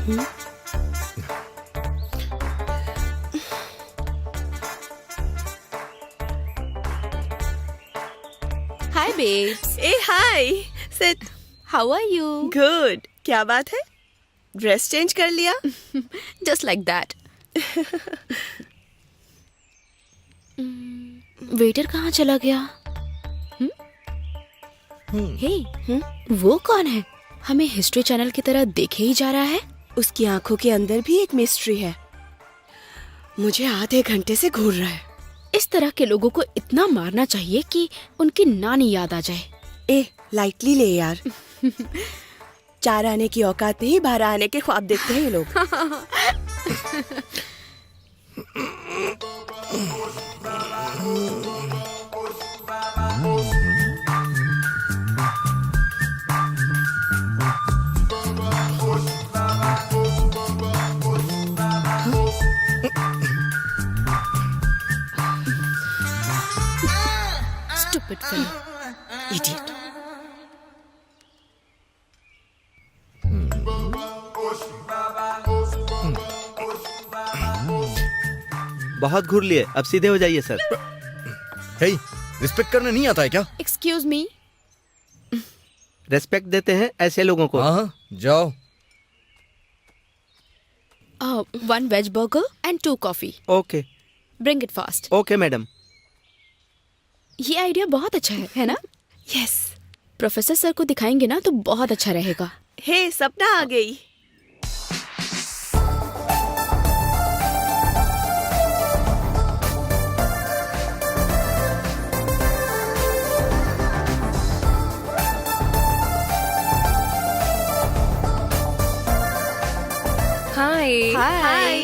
Hi babes. ए hi sit. How are you? Good. क्या बात है? ड्रेस चेंज कर लिया? Just like that. वेटर कहाँ चला गया? हे, वो कौन है? हमें हिस्ट्री चैनल की तरह देखे ही जा रहा है. उसकी आंखों के अंदर भी एक मिस्ट्री है. मुझे आधे घंटे से घूर रहा है. इस तरह के लोगों को इतना मारना चाहिए कि उनकी नानी याद आ जाए. ए लाइटली ले यार. 4 आने की औकात में ही 12 आने के ख्वाब देखते हैं ये लोग. Stupid fellow. Idiot. बहुत घूर लिए, अब सीधे हो जाइए सर. हे, रिस्पेक्ट करना नहीं आता है क्या? Excuse me. रेस्पेक्ट देते हैं ऐसे लोगों को. हाँ, जाओ. 1 veg burger and 2 coffee. Okay Bring it fast. Okay madam. ये आइडिया बहुत अच्छा है ना? यस. प्रोफेसर सर को दिखाएंगे ना तो बहुत अच्छा रहेगा. हे सपना आ गई. Hi. Hi.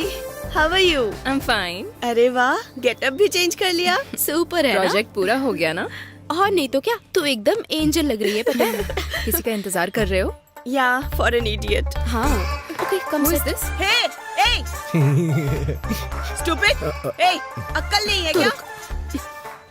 How are you? I'm fine. अरे वाह, गेटअप भी चेंज कर लिया. सुपर है ना? प्रोजेक्ट पूरा हो गया ना? और नहीं तो क्या, तू एकदम एंजल लग रही है पता है. किसी का इंतजार कर रहे हो? या फॉर एन इडियट. हाँ. ओके कम Who से is this? Hey a stupid. ए अक्ल नहीं है क्या?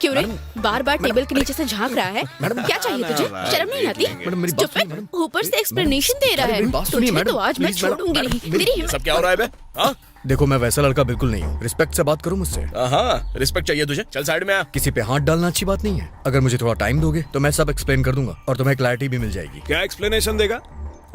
क्यों रे बार बार टेबल के नीचे से झांक रहा है. क्या चाहिए तुझे? शर्म नहीं आती? मैडम, मेरी बात सुनिए, Stupid. मैडम. ऊपर से एक्सप्लेनेशन दे रहा मैडम, है. मेरी बात सुनिए, तुझे मैडम. तो आज मैं प्लीज, मैडम, छोड़ूंगी मैडम, नहीं. मेरी हिम्मत. सब क्या हो रहा है बे? हाँ देखो, मैं वैसा लड़का बिल्कुल नहीं हूँ. रिस्पेक्ट से बात करो मुझसे. हाँ रिस्पेक्ट चाहिए तुझे. चल साइड में आ. किसी पे हाथ डालना अच्छी बात नहीं है. अगर मुझे थोड़ा टाइम दोगे तो मैं सब एक्सप्लेन कर दूंगा और तुम्हें क्लैरिटी भी मिल जाएगी. क्या एक्सप्लेनेशन देगा?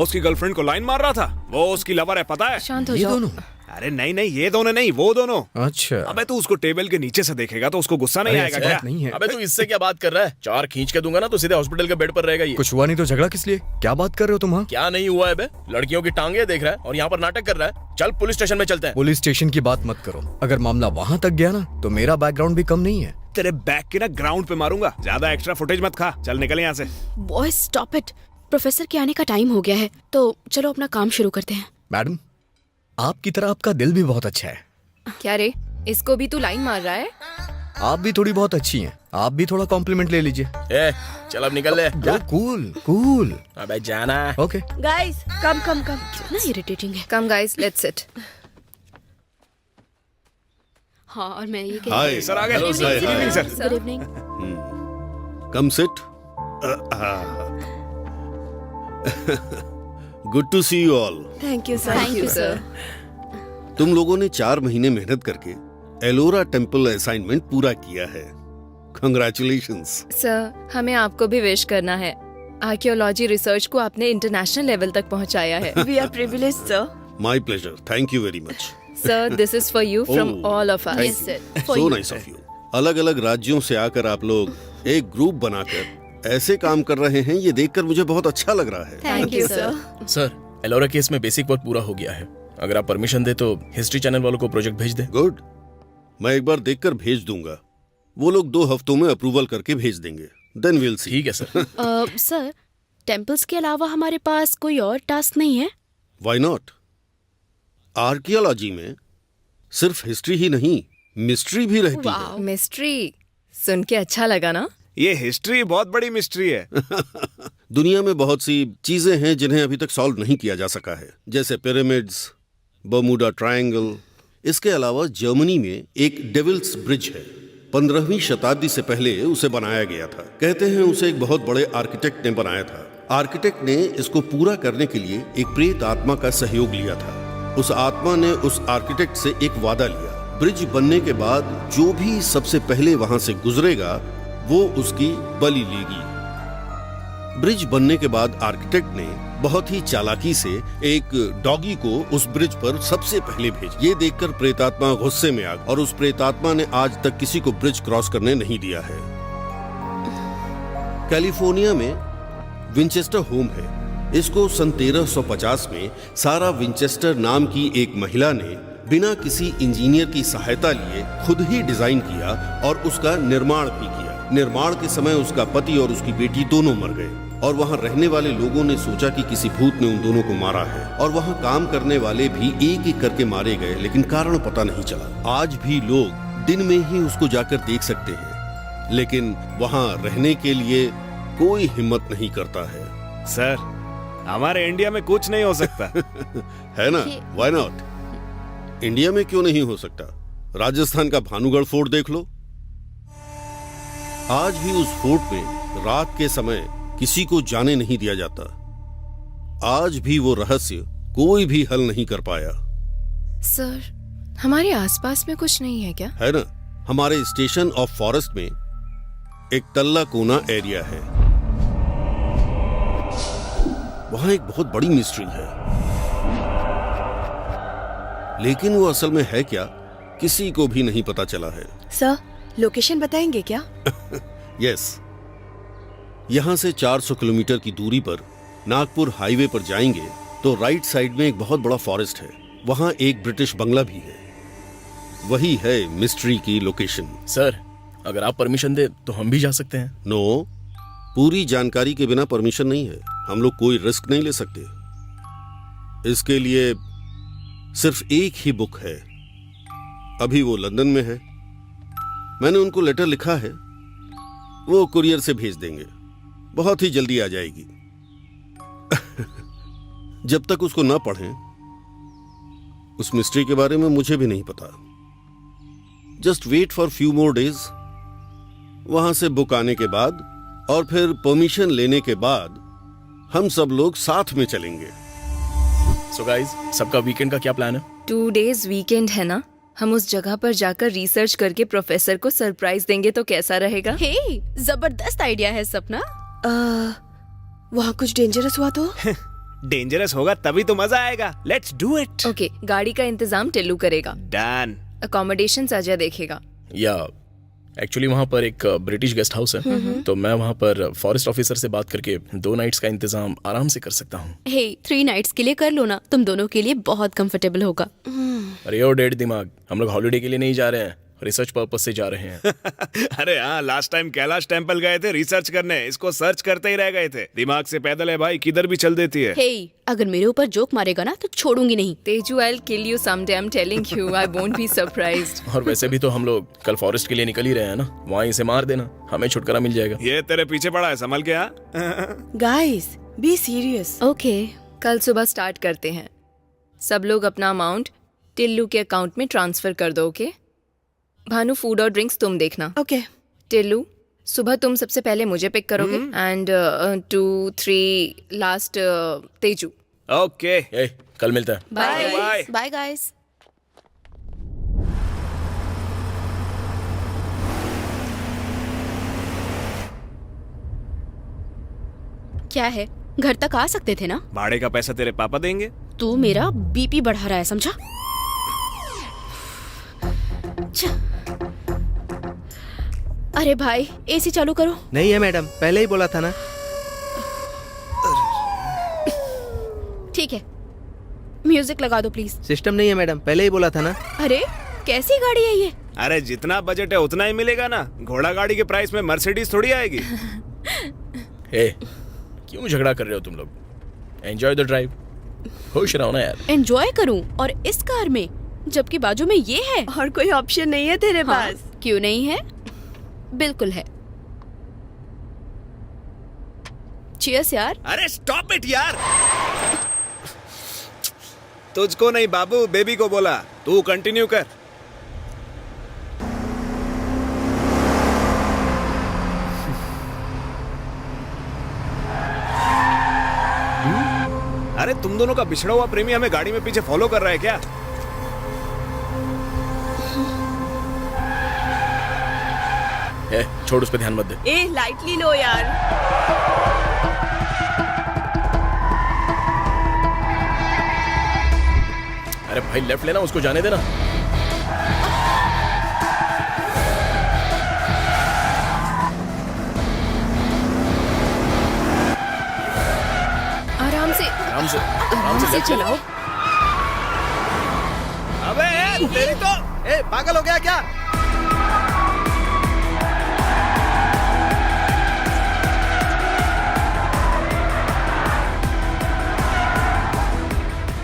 उसकी गर्लफ्रेंड को लाइन मार रहा था. वो उसकी लवर है पता है. शांत हो ये जाओ. दोनों? अरे नहीं नहीं ये दोनों नहीं वो दोनों. अच्छा. अबे तू उसको टेबल के नीचे से देखेगा तो उसको गुस्सा नहीं अरे, आएगा ऐसी क्या? बात नहीं है. अबे तू इससे क्या बात कर रहा है? 4 खींच के दूंगा ना तो सीधे हॉस्पिटल के बेड पर रहेगा ये. कुछ हुआ नहीं तो झगड़ा किस लिए? क्या बात कर रहे हो तुम? हाँ, क्या नहीं हुआ है बे? लड़कियों की टांगे देख रहा है और यहाँ पर नाटक कर रहा है. चल पुलिस स्टेशन में चलते हैं. पुलिस स्टेशन की बात मत करो. अगर मामला वहाँ तक गया ना तो मेरा बैकग्राउंड भी कम नहीं है. तेरे बैक के ना ग्राउंड पे मारूंगा. ज्यादा एक्स्ट्रा फुटेज मत खा. चल निकल यहाँ से. Boys stop it. प्रोफेसर के आने का टाइम हो गया है तो चलो अपना काम शुरू करते हैं. मैडम, आपकी तरह आपका दिल भी बहुत अच्छा है. क्या रे, इसको भी तू लाइन मार रहा है? आप भी थोड़ी बहुत अच्छी हैं. आप भी थोड़ा कॉम्प्लीमेंट ले लीजिए. ए चल अब निकल ले. Cool cool. अबे जाना. ओके. गाइस कम कम कम. ना इरिटेटिंग है. Come guys, let's sit. हाँ और मैं ये कह हाय सर आ गए. Hello, sir. Good evening, sir. Good evening. Come sit. Good to see you all. Thank you sir. Thank you sir. तुम लोगों ने 4 महीने मेहनत करके एलोरा टेम्पल असाइनमेंट पूरा किया है. कंग्रेचुलेशंस. सर, हमें आपको भी विश करना है. आर्कियोलॉजी रिसर्च को आपने इंटरनेशनल लेवल तक पहुंचाया है. We are privileged sir. My pleasure. Thank you very much. Sir, this is for you from Oh, all of thank us. Sir so nice of you. अलग अलग राज्यों से आकर आप लोग एक ग्रुप बनाकर ऐसे काम कर रहे हैं, ये देखकर मुझे बहुत अच्छा लग रहा है. Thank you sir. Sir Ellora case में बेसिक वर्क पूरा हो गया है. अगर आप परमिशन दे तो हिस्ट्री चैनल वालों को प्रोजेक्ट भेज दे. गुड. मैं एक बार देखकर भेज दूंगा. वो लोग 2 हफ्तों में अप्रूवल करके भेज देंगे. Then will see. ठीक है सर. सर टेम्पल्स के अलावा हमारे पास कोई और टास्क नहीं है? Why not? आर्कियोलॉजी में सिर्फ हिस्ट्री ही नहीं, मिस्ट्री भी रहती है. मिस्ट्री सुन के अच्छा लगा ना? ये हिस्ट्री बहुत बड़ी मिस्ट्री है. दुनिया में बहुत सी चीजें हैं जिन्हें अभी तक सॉल्व नहीं किया जा सका है, जैसे पिरामिड्स, बर्मुडा ट्रायंगल. इसके अलावा जर्मनी में एक डेविल्स ब्रिज है. 15वीं शताब्दी से पहले उसे बनाया गया था. कहते हैं उसे एक बहुत बड़े आर्किटेक्ट ने बनाया था. आर्किटेक्ट ने इसको पूरा करने के लिए एक प्रेत आत्मा का सहयोग लिया था. उस आत्मा ने उस आर्किटेक्ट से एक वादा लिया, ब्रिज बनने के बाद जो भी सबसे पहले वहां से गुजरेगा वो उसकी बलि लेगी। ब्रिज बनने के बाद आर्किटेक्ट ने बहुत ही चालाकी से एक डॉगी को उस ब्रिज पर सबसे पहले भेजा। ये देखकर प्रेतात्मा गुस्से में आ गई और उस प्रेतात्मा ने आज तक किसी को ब्रिज क्रॉस करने नहीं दिया है। कैलिफोर्निया में विंचेस्टर होम है। इसको सन 1350 में सारा विंचेस्टर नाम की एक महिला ने बिना किसी इंजीनियर की सहायता लिए खुद ही डिजाइन किया और उसका निर्माण भी किया। निर्माण के समय उसका पति और उसकी बेटी दोनों मर गए और वहां रहने वाले लोगों ने सोचा कि किसी भूत ने उन दोनों को मारा है और वहां काम करने वाले भी एक एक करके मारे गए, लेकिन कारण पता नहीं चला। आज भी लोग दिन में ही उसको जाकर देख सकते हैं, लेकिन वहां रहने के लिए कोई हिम्मत नहीं करता है। सर, हमारे इंडिया में कुछ नहीं हो सकता। है ना? Why not? इंडिया में क्यों नहीं हो सकता? राजस्थान का भानुगढ़ फोर्ट देख लो। आज भी उस फोर्ट में रात के समय किसी को जाने नहीं दिया जाता। आज भी वो रहस्य कोई भी हल नहीं कर पाया। सर, हमारे आसपास में कुछ नहीं है क्या? है ना? हमारे स्टेशन ऑफ फॉरेस्ट में एक तल्ला कोना एरिया है। वहां एक बहुत बड़ी मिस्ट्री है, लेकिन वो असल में है क्या, किसी को भी नहीं पता चला है। सर, लोकेशन बताएंगे क्या? यस, यहां से 400 किलोमीटर की दूरी पर नागपुर हाईवे पर जाएंगे तो राइट साइड में एक बहुत बड़ा फॉरेस्ट है। वहां एक ब्रिटिश बंगला भी है। वही है मिस्ट्री की लोकेशन। सर, अगर आप परमिशन दे तो हम भी जा सकते हैं। नो, पूरी जानकारी के बिना परमिशन नहीं है। हम लोग कोई रिस्क नहीं ले सकते। इसके लिए सिर्फ एक ही बुक है। अभी वो लंदन में है। मैंने उनको लेटर लिखा है, वो कुरियर से भेज देंगे। बहुत ही जल्दी आ जाएगी। जब तक उसको ना पढ़ें, उस मिस्ट्री के बारे में मुझे भी नहीं पता। Just wait for few more days. वहां से बुक आने के बाद और फिर परमिशन लेने के बाद हम सब लोग साथ में चलेंगे। सो गाइस, सबका वीकेंड का क्या प्लान है? 2 days वीकेंड है ना? हम उस जगह पर जाकर रिसर्च करके प्रोफेसर को सरप्राइज देंगे तो कैसा रहेगा? हे, जबरदस्त आइडिया है सपना। वहाँ कुछ डेंजरस हुआ तो? डेंजरस होगा तभी तो मजा आएगा। Let's do it. ओके, गाड़ी का इंतजाम टिल्लू करेगा। डन। अकोमोडेशन अजय देखेगा। या एक्चुअली वहाँ पर एक ब्रिटिश गेस्ट हाउस है, तो मैं वहाँ पर फॉरेस्ट ऑफिसर से बात करके 2 नाइट्स का इंतजाम आराम से कर सकता हूँ। हे, 3 नाइट्स के लिए कर लो ना, तुम दोनों के लिए बहुत कंफर्टेबल होगा। अरे ओ डेढ़ दिमाग, हम लोग हॉलिडे के लिए नहीं जा रहे हैं, रिसर्च पर्पस से जा रहे हैं। अरे हाँ, लास्ट टाइम कैलाश टेम्पल गए थे रिसर्च करने, इसको सर्च करते ही रह गए थे। दिमाग से पैदल है भाई, किधर भी चल देती है। हे, अगर मेरे ऊपर जोक मारेगा ना तो छोड़ूंगी नहीं। Tezu, I'll kill you someday. I'm telling you, I won't be surprised. और वैसे भी तो हम लोग कल फॉरेस्ट के लिए निकल ही रहे हैं ना, वहाँ इसे मार देना, हमें छुटकारा मिल जाएगा। ये तेरे पीछे पड़ा है, संभल के। हाँ गाइस, बी सीरियस। ओके, कल सुबह स्टार्ट करते हैं। सब लोग अपना अमाउंट टिल्लू के अकाउंट में ट्रांसफर कर दो। ओके भानु, फूड और ड्रिंक्स तुम देखना। ओके। टिल्लू, सुबह तुम सबसे पहले मुझे पिक करोगे एंड 2 3 लास्ट तेजू। ओके, ए, कल मिलता है। Bye bye. Bye guys. क्या है, घर तक आ सकते थे ना? भाड़े का पैसा तेरे पापा देंगे। तू मेरा बीपी बढ़ा रहा है, समझा? अरे भाई, एसी चालू करो। नहीं है मैडम, पहले ही बोला था ना। ठीक है, म्यूजिक लगा दो प्लीज। सिस्टम नहीं है मैडम, पहले ही बोला था ना। अरे कैसी गाड़ी है ये? अरे जितना बजट है उतना ही मिलेगा ना। घोड़ा गाड़ी के प्राइस में मर्सिडीज थोड़ी आएगी। ए, क्यों झगड़ा कर रहे हो तुम लोग? Enjoy the drive. खुश रहो ना यार। एंजॉय करूं और इस कार में, जबकि बाजू में ये है। और कोई ऑप्शन नहीं है तेरे हाँ, पास? क्यों नहीं है? बिल्कुल है। चीयर्स यार। अरे स्टॉप इट यार। तुझको नहीं बाबू, बेबी को बोला। तू कंटिन्यू कर। अरे तुम दोनों का बिछड़ा हुआ प्रेमी हमें गाड़ी में पीछे फॉलो कर रहा है क्या? छोड़, उस पे ध्यान मत दे। ए लाइटली लो यार। अरे भाई लेफ्ट लेना, उसको जाने देना। आराम से आराम से left ले। चलाओ। अबे तेरी तो ए पागल हो गया क्या?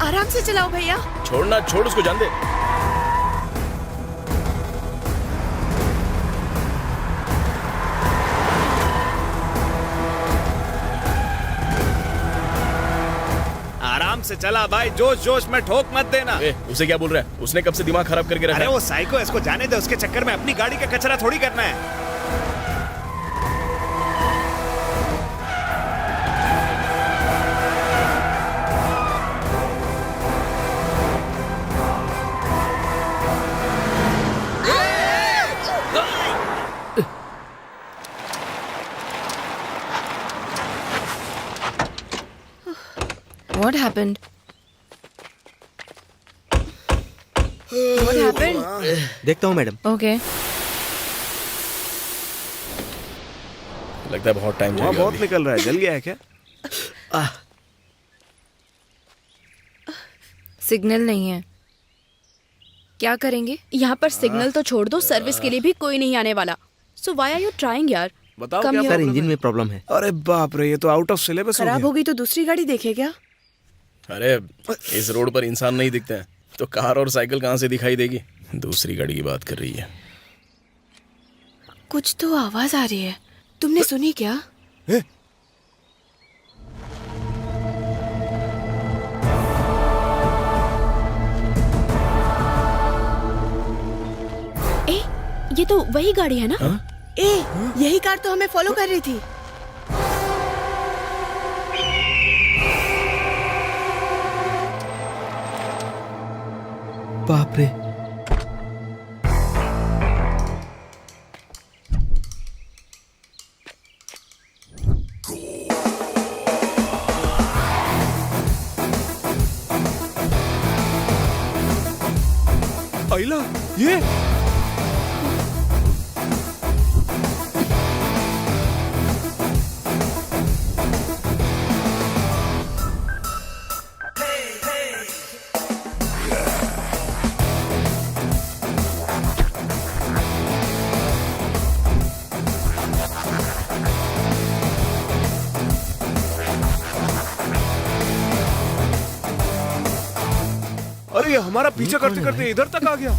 आराम से चलाओ भैया। छोड़ना, छोड़, उसको जान दे। आराम से चला भाई, जोश जोश में ठोक मत देना। उसे क्या बोल रहा है? उसने कब से दिमाग खराब करके रखा अरे है? वो साइको, इसको जाने दे। उसके चक्कर में अपनी गाड़ी का कचरा थोड़ी करना है। What happened? What happened? देखता हूँ मैडम। Okay. लगता है बहुत टाइम वहाँ जाएगा बहुत अभी। निकल रहा है। जल गया है क्या? सिग्नल नहीं है, क्या करेंगे? यहाँ पर सिग्नल तो छोड़ दो, सर्विस के लिए भी कोई नहीं आने वाला। So why are you trying यार? बताओ Come क्या here. सर problem इंजन है? में प्रॉब्लम है। अरे बाप रे, ये तो आउट ऑफ सिलेबस हो खराब गया। हो गई तो दूसरी गाड़ी देखे क्या? अरे इस रोड पर इंसान नहीं दिखते हैं तो कार और साइकिल कहाँ से दिखाई देगी? दूसरी गाड़ी की बात कर रही है। कुछ तो आवाज आ रही है, तुमने सुनी क्या? ए, ये तो वही गाड़ी है ना? ए यही कार तो हमें फॉलो कर रही थी। बाप रे। अइला, ये अरे ये हमारा पीछा करते करते इधर तक आ गया।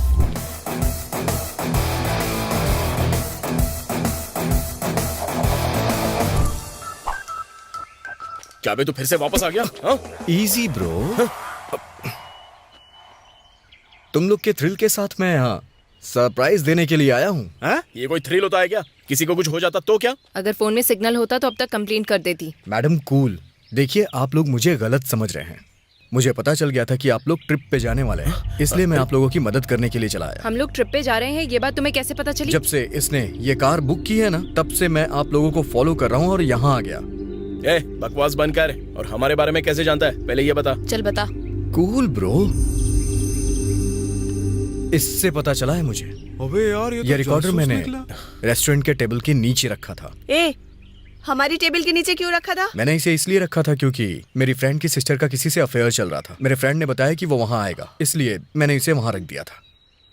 क्या बे, तू फिर से वापस आ गया? हाँ? Easy bro. तुम लोग के थ्रिल के साथ मैं यहाँ सरप्राइज देने के लिए आया हूँ। हैं? ये कोई थ्रिल होता है क्या? किसी को कुछ हो जाता तो क्या? अगर फोन में सिग्नल होता तो अब तक कंप्लेंट कर देती। मैडम कूल, देखिए आप लोग मुझे गलत समझ रहे हैं। मुझे पता चल गया था कि आप लोग ट्रिप पे जाने वाले हैं, इसलिए मैं आप लोगों की मदद करने के लिए चला आया। हम लोग ट्रिप पे जा रहे हैं, ये बात तुम्हें कैसे पता चली? जब से इसने ये कार बुक की है ना, तब से मैं आप लोगों को फॉलो कर रहा हूँ और यहाँ आ गया। ए, बकवास बंद कर। और हमारे बारे में कैसे जानता है, पहले ये बता। चल बता। कूल ब्रो, इससे पता चला है मुझे। अबे यार, ये तो रिकॉर्डर जासूस मैंने निकला। रेस्टोरेंट के टेबल के नीचे रखा था। ए हमारी टेबल के नीचे क्यों रखा था? मैंने इसे इसलिए रखा था क्योंकि मेरी फ्रेंड की सिस्टर का किसी से अफेयर चल रहा था। मेरे फ्रेंड ने बताया कि वो वहां आएगा, इसलिए मैंने इसे वहां रख दिया था।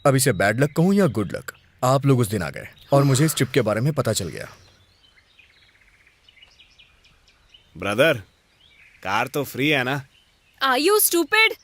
अब इसे बैड लक कहूं या गुड लक, आप लोग उस दिन आ गए और मुझे इस ट्रिप के बारे में पता चल गया। ब्रदर, कार तो फ्री है ना? Are you stupid?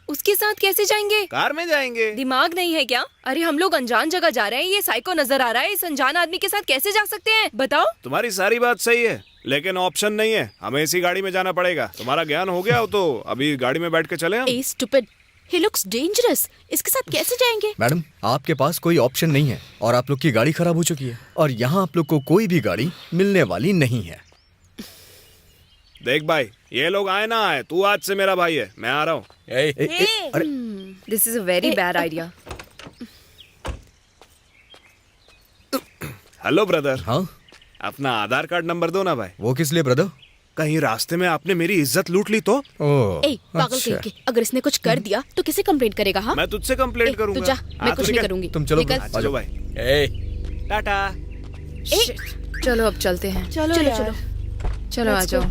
उसके साथ कैसे जाएंगे? कार में जाएंगे। दिमाग नहीं है क्या? अरे हम लोग अनजान जगह जा रहे हैं, ये साइको नजर आ रहा है, इस अनजान आदमी के साथ कैसे जा सकते हैं? बताओ। तुम्हारी सारी बात सही है, लेकिन ऑप्शन नहीं है, हमें इसी गाड़ी में जाना पड़ेगा। तुम्हारा ज्ञान हो गया हो तो अभी गाड़ी में बैठ के चले हम। ए स्टूपिड, ही लुक्स डेंजरस। इसके साथ कैसे जाएंगे? मैडम, आपके पास कोई ऑप्शन नहीं है और आप लोग की गाड़ी खराब हो चुकी है और यहाँ आप लोग को कोई भी गाड़ी मिलने वाली नहीं है। देख भाई, ये लोग आए ना आए, तू आज से मेरा भाई है, मैं आ रहा हूँ। अरे this is a very bad idea. Hello brother, हाँ, अपना आधार कार्ड नंबर दो ना भाई। वो किस लिए ब्रदर? कहीं रास्ते में आपने मेरी इज्जत लूट ली तो? ओह, ए पागल कहीं के, अगर इसने कुछ कर दिया तो किसे कंप्लेंट करेगा? हाँ मैं तुझसे कंप्लेंट तू करूंगा। जा, हाँ, मैं तू कुछ नहीं निकल। करूंगी। तुम चलो, निकल। आ चलो जाओ। भाई, ए, टाटा। चलो अब चलते हैं। चलो चलो यार। चलो। चलो आ Let's जाओ। go.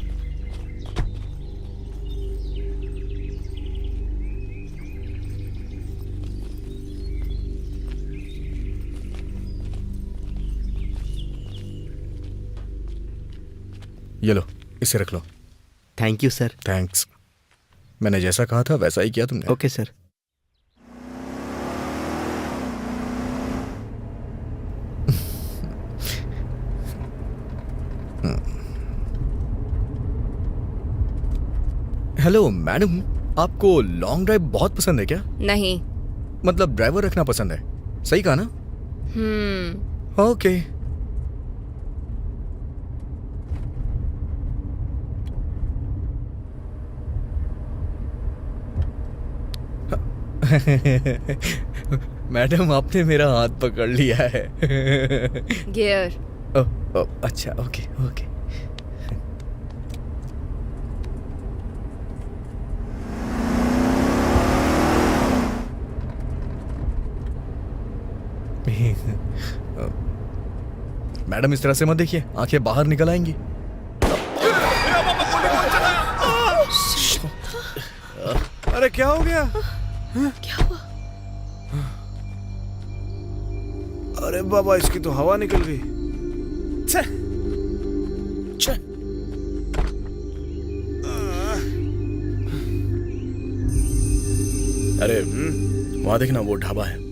ये लो, इसे रख लो। Thank you sir. थैंक्स। मैंने जैसा कहा था वैसा ही किया तुमने। Okay sir. हेलो मैडम, आपको लॉन्ग ड्राइव बहुत पसंद है क्या? नहीं। मतलब ड्राइवर रखना पसंद है, सही कहा ना? ओके। मैडम, आपने मेरा हाथ पकड़ लिया है। गियर। अच्छा, ओके ओके। मैडम, इस तरह से मत देखिए, आंखें बाहर निकल आएंगी। अरे क्या हो गया? क्या हुआ? अरे बाबा, इसकी तो हवा निकल गई। छे। छे। अरे वहां देखना, वो ढाबा है।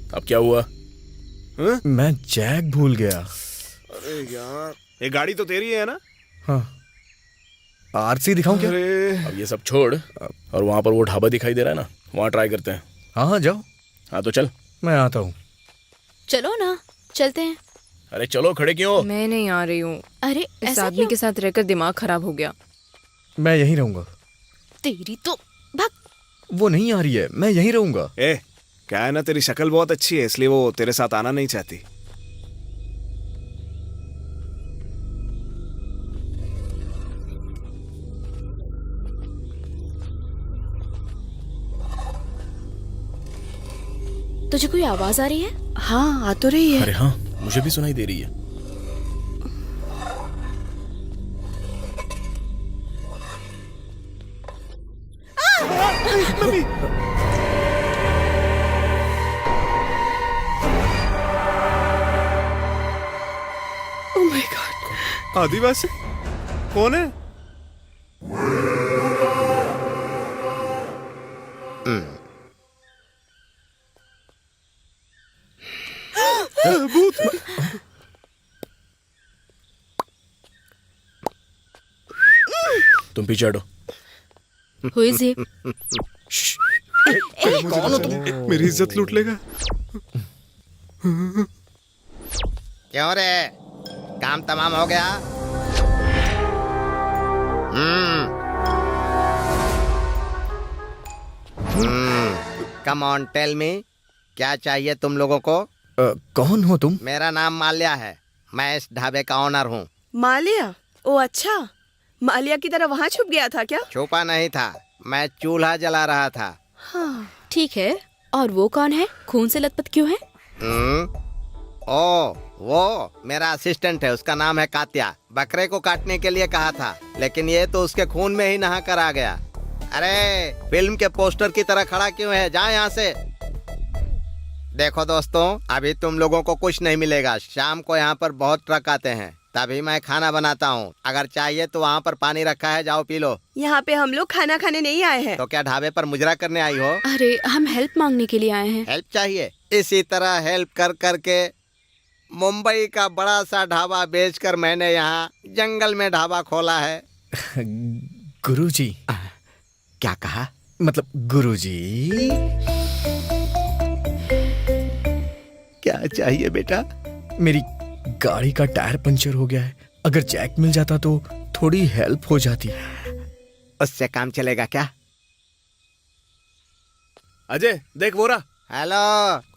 अब क्या हुआ? मैं जैक भूल गया। अरे यार, ये गाड़ी तो तेरी है ना? हाँ, आरसी दिखाऊं क्या? अरे अब ये सब छोड़, और वहां पर वो ढाबा दिखाई दे रहा है ना, वहां ट्राई करते हैं। हाँ हाँ, जाओ, हाँ तो चल। मैं आता हूँ। चलो ना, चलते हैं। अरे चलो, खड़े क्यों हो? मैं नहीं आ रही हूँ। अरे इस ऐसा आदमी क्यों? के साथ रहकर दिमाग खराब हो गया। मैं यहीं रहूंगा। तेरी तो भाग। वो नहीं आ रही है, मैं यहीं रहूंगा। ए, क्या है ना, तेरी शक्ल बहुत अच्छी है, इसलिए वो तेरे साथ आना नहीं चाहती। तुझे कोई आवाज आ रही है? हाँ, आ तो रही है। अरे हाँ, मुझे भी सुनाई दे रही है। Oh my God. आदिवासी कौन है? तुम पीछे हटो। Who is he? कौन हो तुम? मेरी इज्जत लूट लेगा। क्यों रे, काम तमाम हो गया? कम ऑन टेल मी, क्या चाहिए तुम लोगों को? कौन हो तुम? मेरा नाम माल्या है, मैं इस ढाबे का ऑनर हूँ। मालिया? ओ अच्छा, मालिया की तरह वहाँ छुप गया था क्या? छुपा नहीं था, मैं चूल्हा जला रहा था। ठीक है, और वो कौन है? खून से लथपथ क्यों है? ओ, वो मेरा असिस्टेंट है, उसका नाम है कात्या। बकरे को काटने के लिए कहा था, लेकिन ये तो उसके खून में ही नहा कर आ गया। अरे फिल्म के पोस्टर की तरह खड़ा क्यों है, जा यहाँ से। देखो दोस्तों, अभी तुम लोगों को कुछ नहीं मिलेगा। शाम को यहाँ पर बहुत ट्रक आते हैं, तभी मैं खाना बनाता हूँ। अगर चाहिए तो वहाँ पर पानी रखा है, जाओ पी लो। यहाँ पे हम लोग खाना खाने नहीं आए हैं। तो क्या ढाबे पर मुजरा करने आई हो? अरे हम हेल्प मांगने के लिए आए हैं। हेल्प चाहिए? इसी तरह हेल्प कर करके मुंबई का बड़ा सा ढाबा बेचकर मैंने यहाँ जंगल में ढाबा खोला है। गुरुजी। क्या कहा? मतलब गुरुजी। क्या चाहिए बेटा? मेरी गाड़ी का टायर पंचर हो गया है, अगर जैक मिल जाता तो थोड़ी हेल्प हो जाती। उससे काम चलेगा क्या? अजय देख वो रहा। हेलो,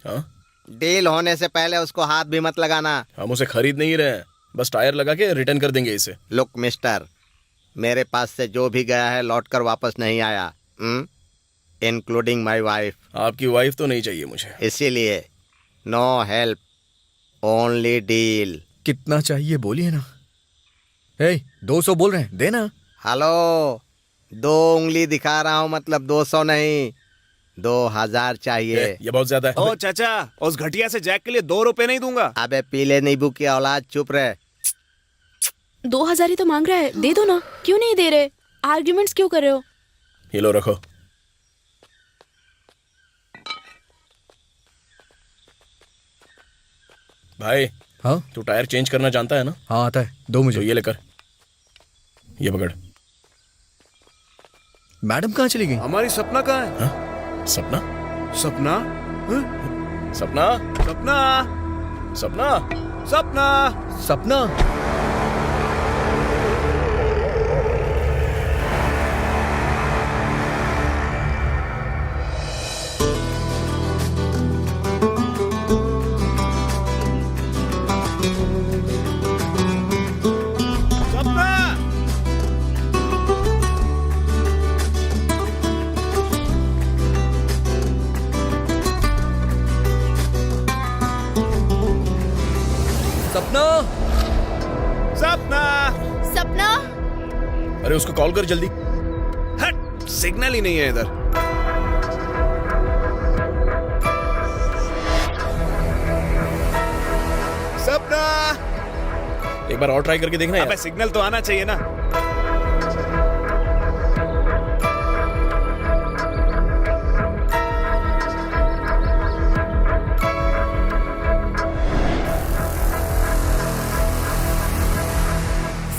हाँ डील होने से पहले उसको हाथ भी मत लगाना। हम उसे खरीद नहीं रहे हैं, बस टायर लगा के रिटर्न कर देंगे इसे। लुक मिस्टर, मेरे पास से जो भी गया है लौट कर वापस नहीं आया, इंक्लूडिंग माई वाइफ। आपकी वाइफ तो नहीं चाहिए मुझे। इसीलिए नो हेल्प, ओनली डील। कितना चाहिए बोलिए ना। हे 200 बोल रहे हैं, देना। हेलो, 2 उंगली दिखा रहा हूँ, मतलब 200 नहीं, 2000 चाहिए। ये बहुत ज्यादा है। ओ चाचा, उस घटिया से जैक के लिए 2 रुपए नहीं दूंगा। अबे पीले नींबू की औलाद, चुप रहे। 2000 ही तो मांग रहा है, दे दो ना। क्यों नहीं दे रहे? आर्ग्यूमेंट्स क्यों कर रहे हो? ये लो रखो। भाई हाँ तू टायर चेंज करना जानता है ना? हाँ आता है, दो तो मुझे। ये लेकर, ये पकड़। मैडम कहाँ चली गई? हमारी सपना कहाँ है? हाँ? सपना? सपना? हाँ? सपना? सपना? सपना? सपना? सपना? सपना? सपना? सपना? सपना? अरे उसको कॉल कर जल्दी। हट, सिग्नल ही नहीं है इधर। सपना? एक बार और ट्राई करके देखना यार। अबे सिग्नल तो आना चाहिए ना।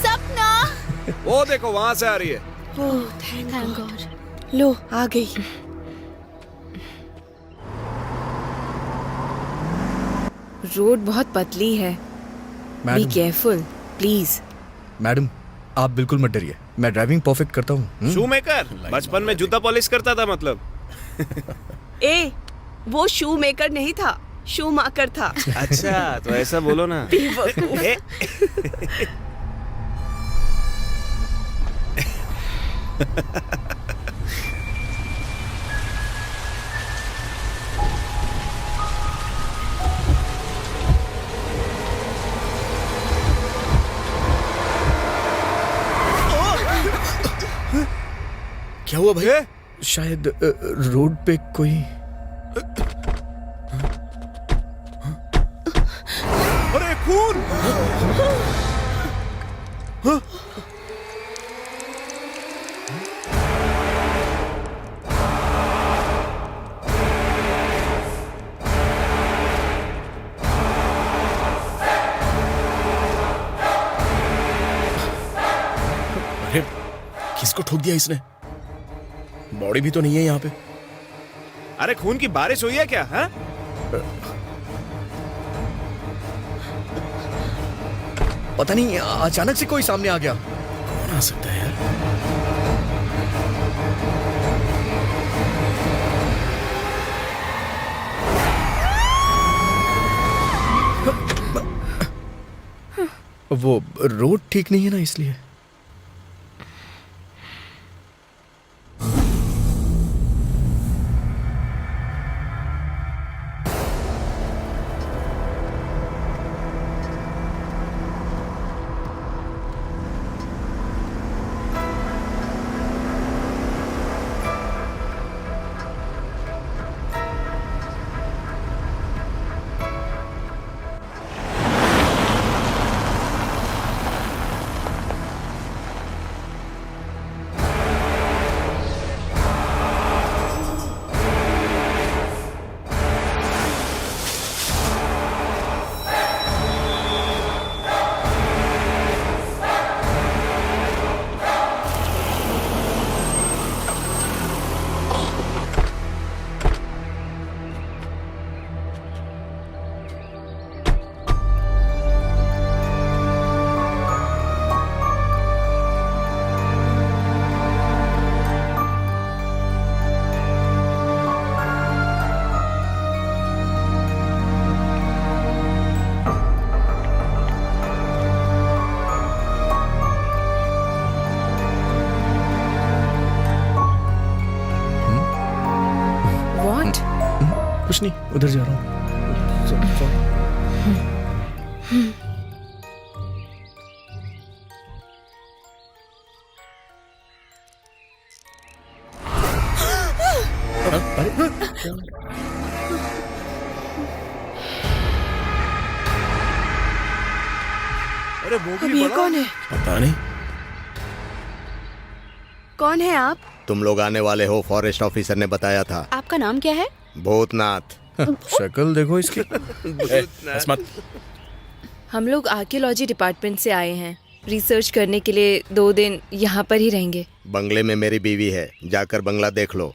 सपना? वो देखो वहां से आ रही है। Oh thank God. लो आ गई। रोड बहुत पतली है, be madam, careful please. Madam आप बिल्कुल मत डरिए, मैं ड्राइविंग परफेक्ट करता हूँ। Shoe maker? बचपन में जूता पॉलिश करता था मतलब। ए, वो शू मेकर नहीं था, शू माकर था। अच्छा तो ऐसा बोलो ना। ए, क्या हुआ भाई? ए, शायद रोड पे कोई। अरे खून! अरे किसको ठोक दिया इसने? बॉडी भी तो नहीं है यहाँ पे। अरे खून की बारिश हुई है क्या? हाँ? पता नहीं, अचानक से कोई सामने आ गया। कौन आ सकता है यार? वो रोड ठीक नहीं है ना, इसलिए। नहीं, उधर जा रहा हूँ। अरे अब ये कौन है? पता नहीं। कौन है आप? तुम लोग आने वाले हो, फॉरेस्ट ऑफिसर ने बताया था। आपका नाम क्या है? भूतनाथ। शक्ल देखो इसकी। बस मत। हम लोग आर्कियोलॉजी डिपार्टमेंट से आए हैं। रिसर्च करने के लिए 2 दिन यहाँ पर ही रहेंगे। बंगले में मेरी बीवी है, जाकर बंगला देख लो।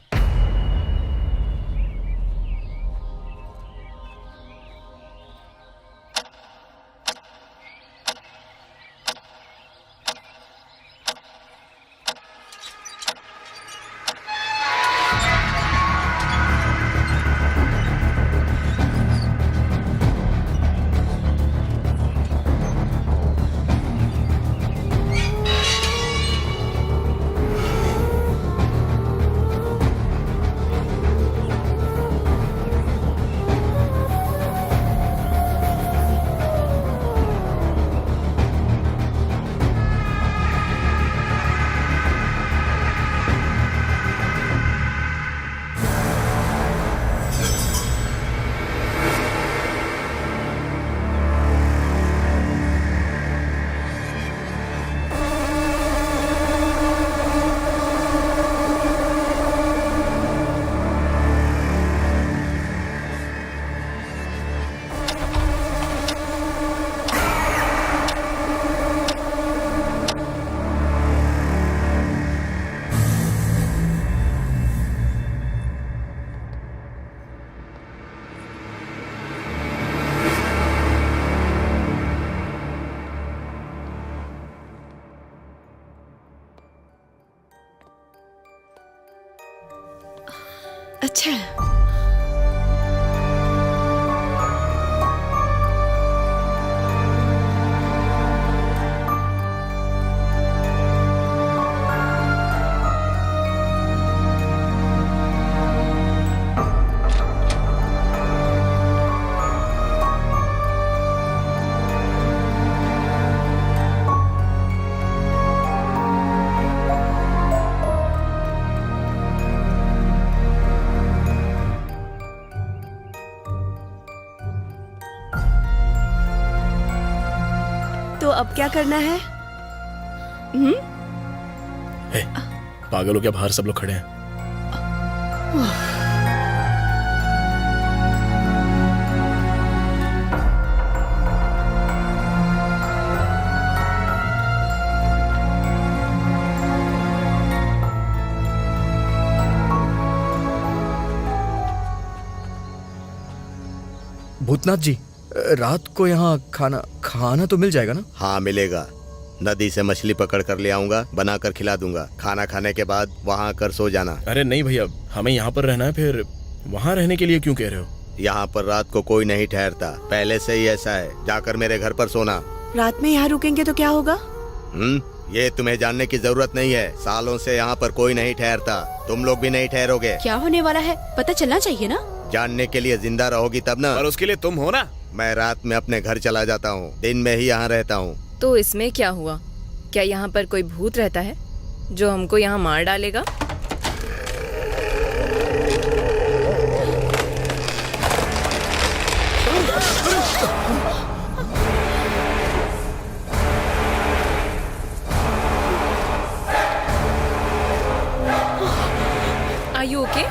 अच्छा, तो अब क्या करना है? ए, पागल हो क्या? बाहर सब लोग खड़े हैं। भूतनाथ जी, रात को यहाँ खाना तो मिल जाएगा ना? हाँ मिलेगा। नदी से मछली पकड़ कर ले आऊंगा, बनाकर खिला दूंगा। खाना खाने के बाद वहाँ आकर सो जाना। अरे नहीं भैया, हमें यहाँ पर रहना है, फिर वहाँ रहने के लिए क्यों कह रहे हो? यहाँ पर रात को कोई नहीं ठहरता, पहले से ही ऐसा है। जाकर मेरे घर पर सोना। रात में यहाँ रुकेंगे तो क्या होगा? ये तुम्हें जानने की जरूरत नहीं है। सालों से यहाँ पर कोई नहीं ठहरता, तुम लोग भी नहीं ठहरोगे। क्या होने वाला है पता चलना चाहिए ना। जानने के लिए जिंदा रहोगी तब ना। और उसके लिए तुम हो ना। मैं रात में अपने घर चला जाता हूँ, दिन में ही यहाँ रहता हूँ। तो इसमें क्या हुआ? क्या यहाँ पर कोई भूत रहता है जो हमको यहाँ मार डालेगा? Are you okay?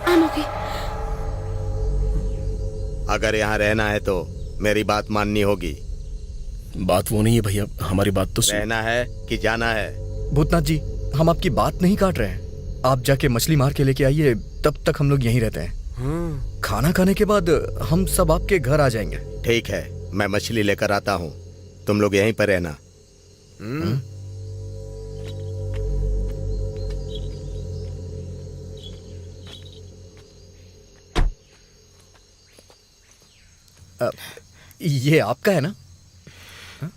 I'm okay. अगर यहाँ रहना है तो मेरी बात माननी होगी। बात वो नहीं है भैया, हमारी बात तो सुन। रहना है कि जाना है? भूतनाथ जी, हम आपकी बात नहीं काट रहे हैं। आप जाके मछली मार के लेके आइए, तब तक हम लोग यहीं रहते हैं। खाना खाने के बाद हम सब आपके घर आ जाएंगे। ठीक है, मैं मछली लेकर आता हूँ, तुम लोग यहीं पर रहना। ये आपका है ना? हाँ?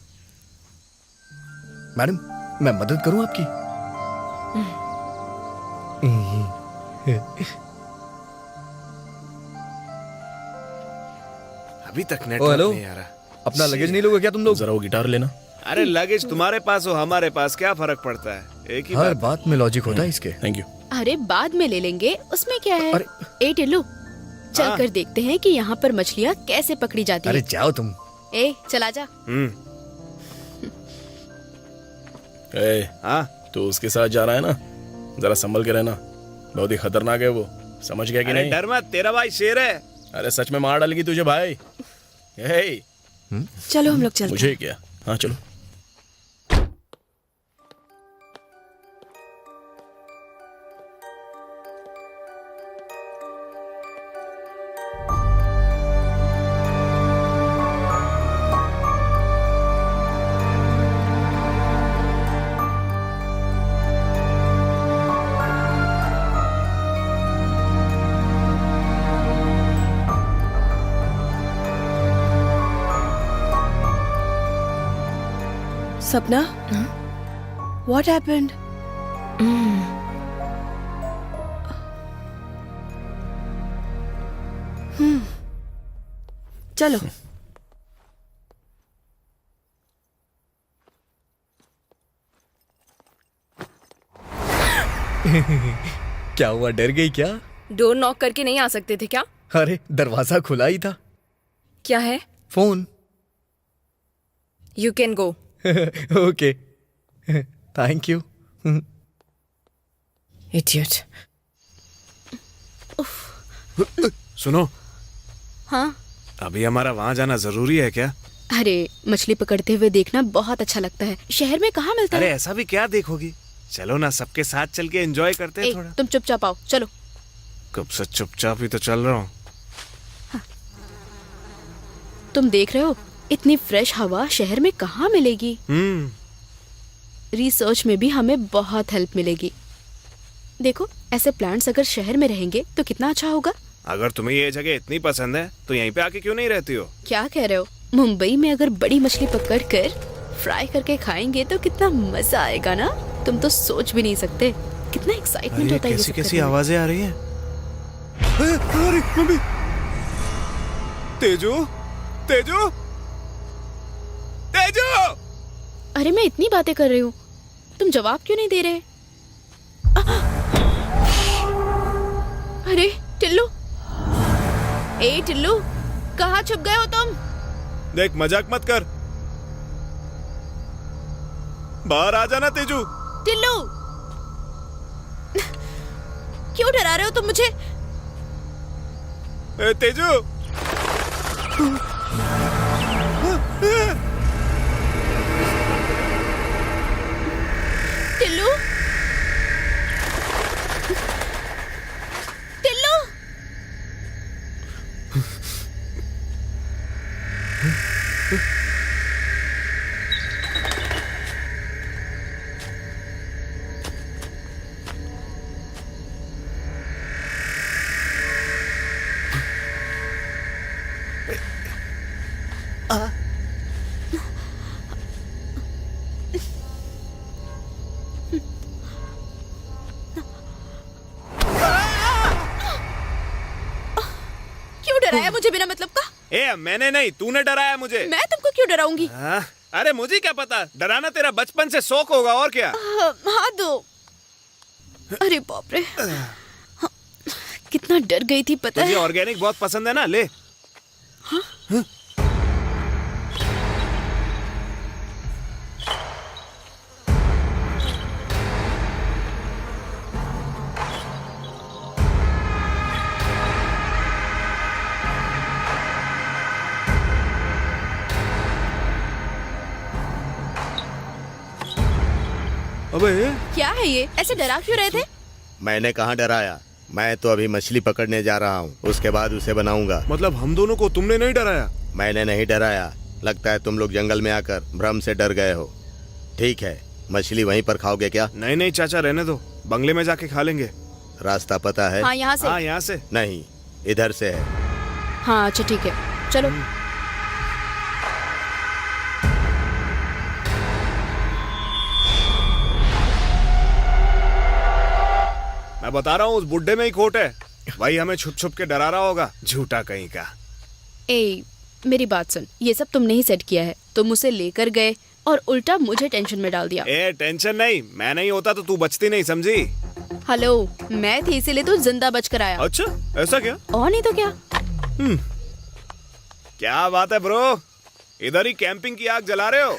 मैडम, मैं मदद करूं आपकी? अभी तक ओ नेटवर्क हेलो, नहीं आ रहा। अपना लगेज नहीं लोगे क्या तुम लोग? जरा वो गिटार लेना। अरे लगेज तुम्हारे पास हो हमारे पास क्या फर्क पड़ता है, एक ही हर बात। बात में लॉजिक होता है इसके। Thank you. अरे बाद में ले लेंगे, उसमें क्या है। अरे। ए टिल्लू, चल कर देखते हैं कि यहाँ पर मछलियाँ कैसे पकड़ी जाती अरे है। जाओ तुम। ए चला जा। ए, हाँ तो उसके साथ जा रहा है ना, जरा संभल के रहना, बहुत ही खतरनाक है वो, समझ गया कि अरे नहीं? डर मत, तेरा भाई शेर है। अरे सच में मार डालेगी तुझे भाई। ए, चलो हम लोग चलते मुझे क्या? हाँ चलो। सपना, what happened? चलो। क्या हुआ, डर गई क्या? डोर नॉक करके नहीं आ सकते थे क्या? अरे दरवाजा खुला ही था। क्या है? Phone. You can go. Okay, thank you. Idiot. सुनो, हाँ। अभी हमारा वहाँ जाना जरूरी है क्या? अरे मछली पकड़ते हुए देखना बहुत अच्छा लगता है, शहर में कहाँ मिलता अरे है। ऐसा भी क्या देखोगी, चलो ना सबके साथ चल के एंजॉय करते ए, हैं थोड़ा। तुम चुपचाप आओ, चलो। कब से चुपचाप ही तो चल रहा हूँ। तुम देख रहे हो, इतनी फ्रेश हवा शहर में कहाँ मिलेगी। रिसर्च में भी हमें बहुत हेल्प मिलेगी। देखो, ऐसे प्लांट्स अगर शहर में रहेंगे तो कितना अच्छा होगा। अगर तुम्हें ये जगह इतनी पसंद है तो यहीं पे आके क्यों नहीं रहती हो? क्या कह रहे हो? मुंबई में अगर बड़ी मछली पकड़कर फ्राई करके खाएंगे तो कितना मजा आएगा ना। तुम तो सोच भी नहीं सकते कितना एक्साइटमेंट होता है ये कैसी सब कैसी करने में। आवाजें आ रही हैं। अरे मम्मी, तेजू, तेजू, तेजू। अरे मैं इतनी बातें कर रही हूँ, तुम जवाब क्यों नहीं दे रहे? अरे टिल्लू, ए टिल्लू, कहाँ छुप गए हो तुम? देख मजाक मत कर, बाहर आ जाना तेजू। टिल्लू, क्यों डरा रहे हो तुम मुझे? ए, तेजू। टिल्लू, टिल्लू, क्यों डराया मुझे बिना मतलब का? ए, मैंने नहीं, तूने डराया मुझे। मैं तुमको क्यों डराऊंगी? हाँ? अरे मुझे क्या पता, डराना तेरा बचपन से शौक होगा और क्या। हाथ दो। अरे बाप रे, कितना डर गई थी पता तुझे है। ऑर्गेनिक बहुत पसंद है ना, ले। अबे क्या है ये, ऐसे डरा क्यों रहे थे? मैंने कहाँ डराया, मैं तो अभी मछली पकड़ने जा रहा हूँ, उसके बाद उसे बनाऊंगा। मतलब हम दोनों को तुमने नहीं डराया? मैंने नहीं डराया, लगता है तुम लोग जंगल में आकर भ्रम से डर गए हो। ठीक है, मछली वहीं पर खाओगे क्या? नहीं नहीं चाचा, रहने दो, बंगले में जाके खा लेंगे। रास्ता पता है? हाँ यहाँ से। हाँ यहाँ से। नहीं, इधर से है। हाँ अच्छा ठीक है, चलो। मैं बता रहा हूँ, उस बुड्ढे में ही खोट है, वही हमें छुप छुप के डरा रहा होगा, झूठा कहीं का। ए, मेरी बात सुन, ये सब तुमने ही सेट किया है। तुम उसे लेकर गए और उल्टा मुझे टेंशन में डाल दिया। ए टेंशन नहीं, मैं नहीं होता तो तू बचती नहीं, समझी? हेलो, मैं थी इसीलिए तू जिंदा बच कर आया। अच्छा ऐसा क्या? और नहीं तो क्या। क्या बात है ब्रो, इधर ही कैंपिंग की आग जला रहे हो?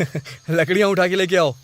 लकड़ियां उठा के लेके आओ।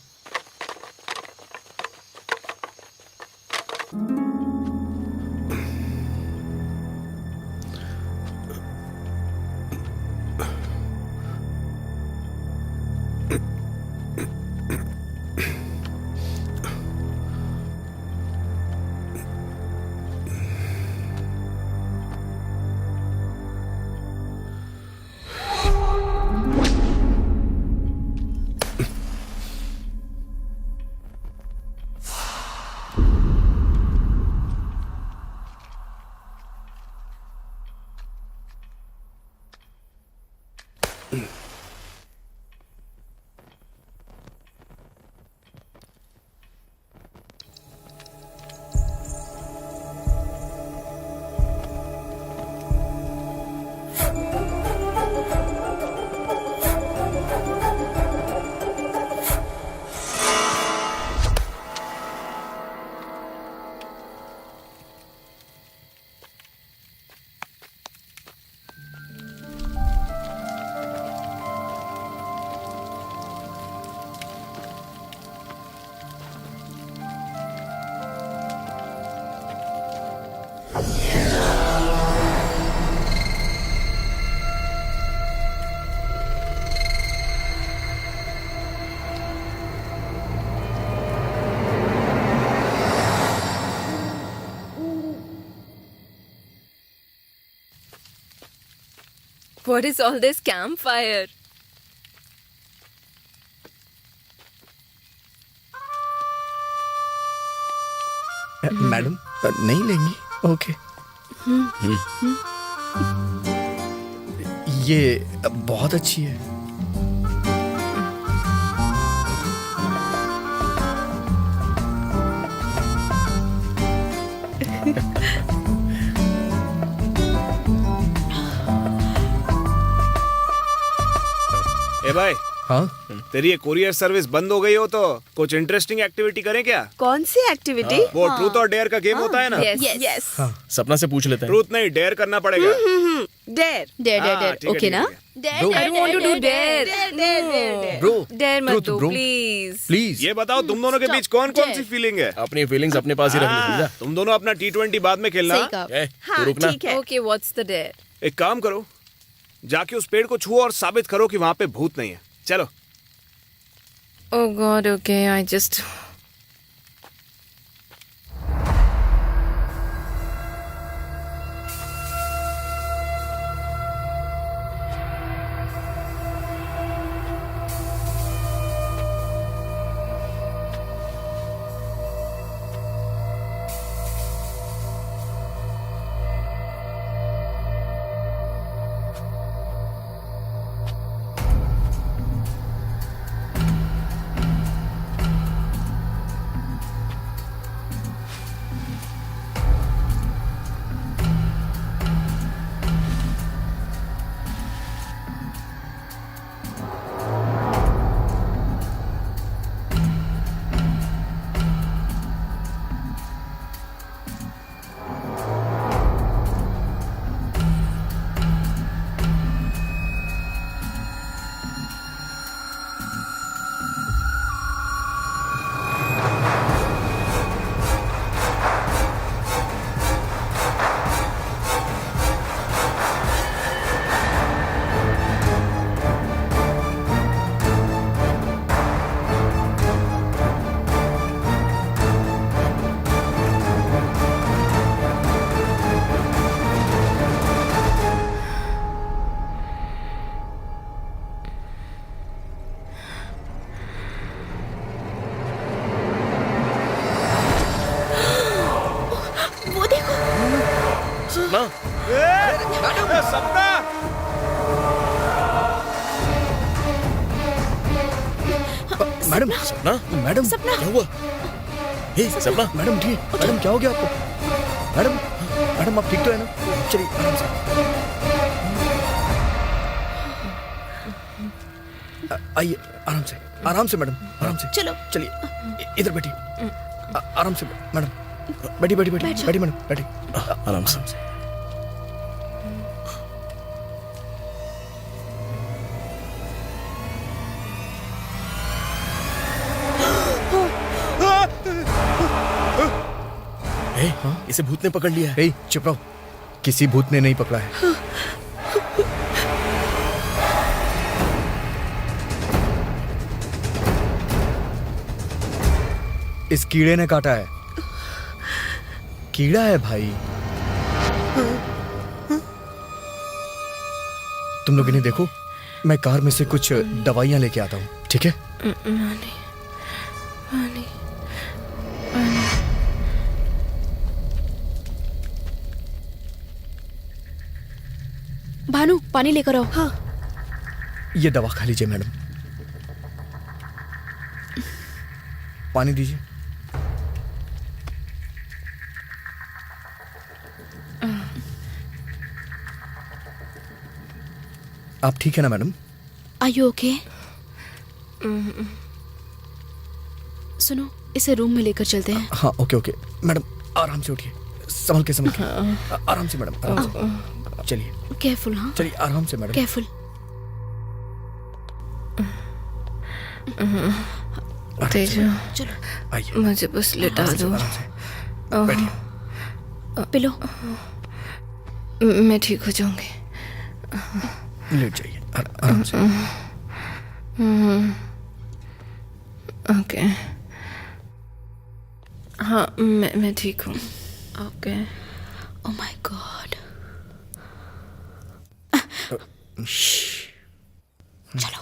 What is all this campfire? Madam नहीं लेंगी? ओके। ये बहुत अच्छी है। ए भाई, हाँ तेरी ये कुरियर सर्विस बंद हो गई हो तो कुछ इंटरेस्टिंग एक्टिविटी करें क्या? कौन सी एक्टिविटी? वो ट्रूथ और डेयर का गेम होता है ना? Yes. यस सपना से पूछ लेते हैं। ट्रूथ नहीं, डेयर करना पड़ेगा। डेयर डेयर हाँ, डेयर ठीक है, ओके ठीक ना? है। Bro. I don't want to do dare. Bro Dare मत दो, ब्रो please. प्लीज। ये बताओ तुम दोनों के बीच कौन कौन सी फीलिंग है? अपनी फीलिंग्स अपने पास ही रखनी समझा? तुम दोनों अपना T20 बाद में खेलना। सही कहा। ए, तू हाँ रुकना। ठीक है। Okay, what's the dare? एक काम करो, जाके उस पेड़ को छुओ और साबित करो कि वहाँ पे भूत नहीं है। चलो। Oh God, okay, I just... सपना सपना। मैडम सपना मैडम सपना। क्या हुआ? हे सपना मैडम ठीक मैडम क्या हो गया आपको? मैडम मैडम आप ठीक तो है ना? चलिए आराम से। आइए, आराम से मैडम, आराम से। चलो। चलिए, इधर बैठिए। आराम से मैडम, बैठी बैठी बैठी बैठ जाओ। बैठी मैडम, बैठी। आराम से। ए, इसे भूत ने पकड़ लिया है। ए, चुप रहो, किसी भूत ने नहीं पकड़ा है। इस कीड़े ने काटा है। कीड़ा है भाई। तुम लोग इन्हें देखो, मैं कार में से कुछ दवाइयां लेके आता हूँ, ठीक है? भानु पानी लेकर आओ। हाँ। ये दवा खा लीजिए मैडम। पानी दीजिए। आप ठीक है ना मैडम? Are you okay? सुनो, इसे रूम में लेकर चलते हैं। हाँ, ओके ओके मैडम, आराम से उठिए, संभल के। आराम से मैडम, आराम से। चलिए केयरफुल। हाँ, चलिए, आराम से मैडम। केयरफुल। तेजू, चलो, आइए। मुझे बस लिटा आराम से, दो। आराम से। बैठिए, पिलो। मैं ठीक हो जाऊंगी। लेट जाइए, आराम से। ओके। हाँ, मैं ठीक हूँ। ओके। Oh my God. चलो।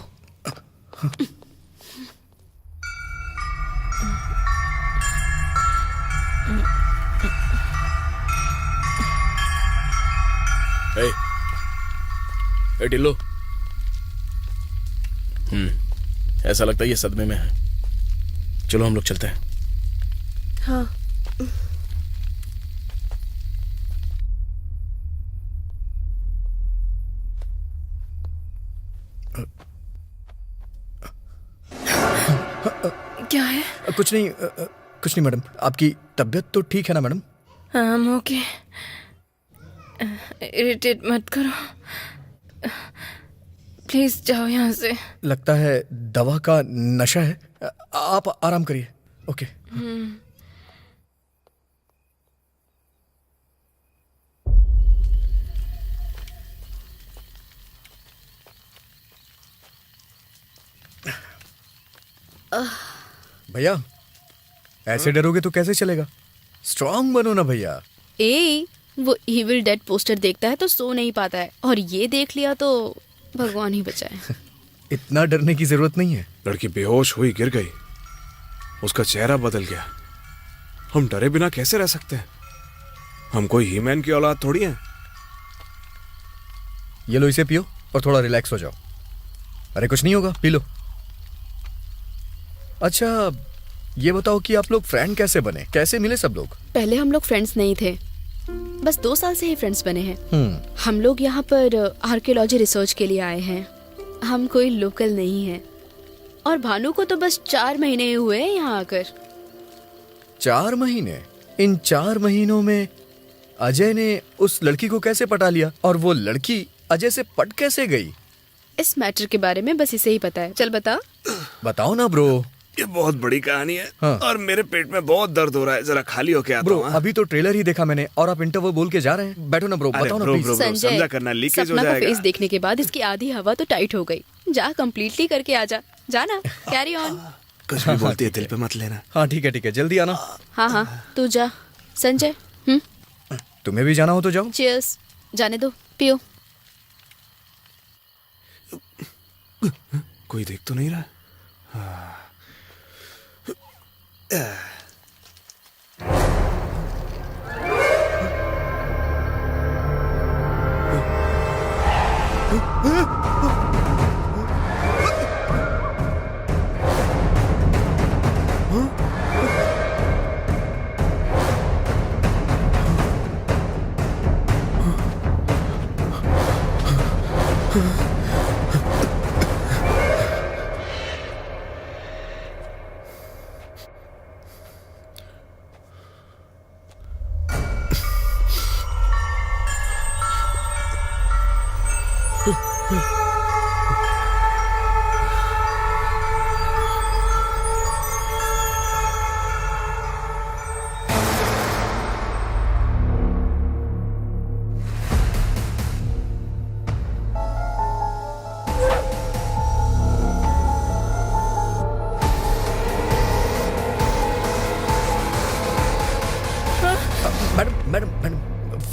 ए टिल्लो। ऐसा लगता है ये सदमे में है। चलो हम लोग चलते हैं। हाँ। क्या है? कुछ नहीं मैडम। आपकी तबीयत तो ठीक है ना मैडम? ओके। इरिटेट मत करो, प्लीज जाओ यहाँ से। लगता है दवा का नशा है। आप आराम करिए। ओके। भैया, ऐसे डरोगे तो कैसे चलेगा? स्ट्रांग बनो ना भैया। ए, वो इविल डेड पोस्टर देखता है तो सो नहीं पाता है, और ये देख लिया तो भगवान ही बचाए। इतना डरने की जरूरत नहीं है। लड़की बेहोश हुई, गिर गई, उसका चेहरा बदल गया। हम डरे बिना कैसे रह सकते हैं? हम कोई हीमैन की औलाद थोड़ी हैं। ये लो, इसे पियो और थोड़ा रिलैक्स हो जाओ। अरे कुछ नहीं होगा, पी लो। अच्छा, ये बताओ कि आप लोग फ्रेंड कैसे बने, कैसे मिले सब लोग? पहले हम लोग फ्रेंड्स नहीं थे, बस 2 साल से ही फ्रेंड्स बने हैं। हम लोग यहाँ पर आर्कियोलॉजी रिसर्च के लिए आए हैं। हम कोई लोकल नहीं है, और भानु को तो बस 4 महीने ही हुए हैं यहाँ आकर। 4 महीने? इन 4 महीनों में अजय ने उस लड़की को कैसे पटा लिया, और वो लड़की अजय से पट कैसे गई? इस मैटर के बारे में बस इसे ही पता है। चल बता। बताओ ना ब्रो। ये बहुत बड़ी कहानी है। हाँ। और मेरे पेट में बहुत दर्द हो रहा है, जरा खाली होके आता ब्रो, हूँ। अभी तो ट्रेलर ही देखा मैंने और आप इंटरव्यू बोल के जा रहे हैं। बैठो ना ब्रो, अरे बताओ ना ब्रो, प्लीज। ब्रो, संजय, समझा करना, लीकेज हो सपना का जाएगा। फेस देखने के बाद इसकी आधी हवा तो टाइट हो गई। जा कंप्लीटली करके आ जा। जाना, कैरी ऑन। कुछ भी बोलती है दिल पे मत लेना। हाँ ठीक है, जल्दी आना। हाँ हाँ, तू जा। संजय, तुम्हें भी जाना हो तो जाओ। चीयर्स। जाने दो, पियो। कोई देख तो नहीं रहा?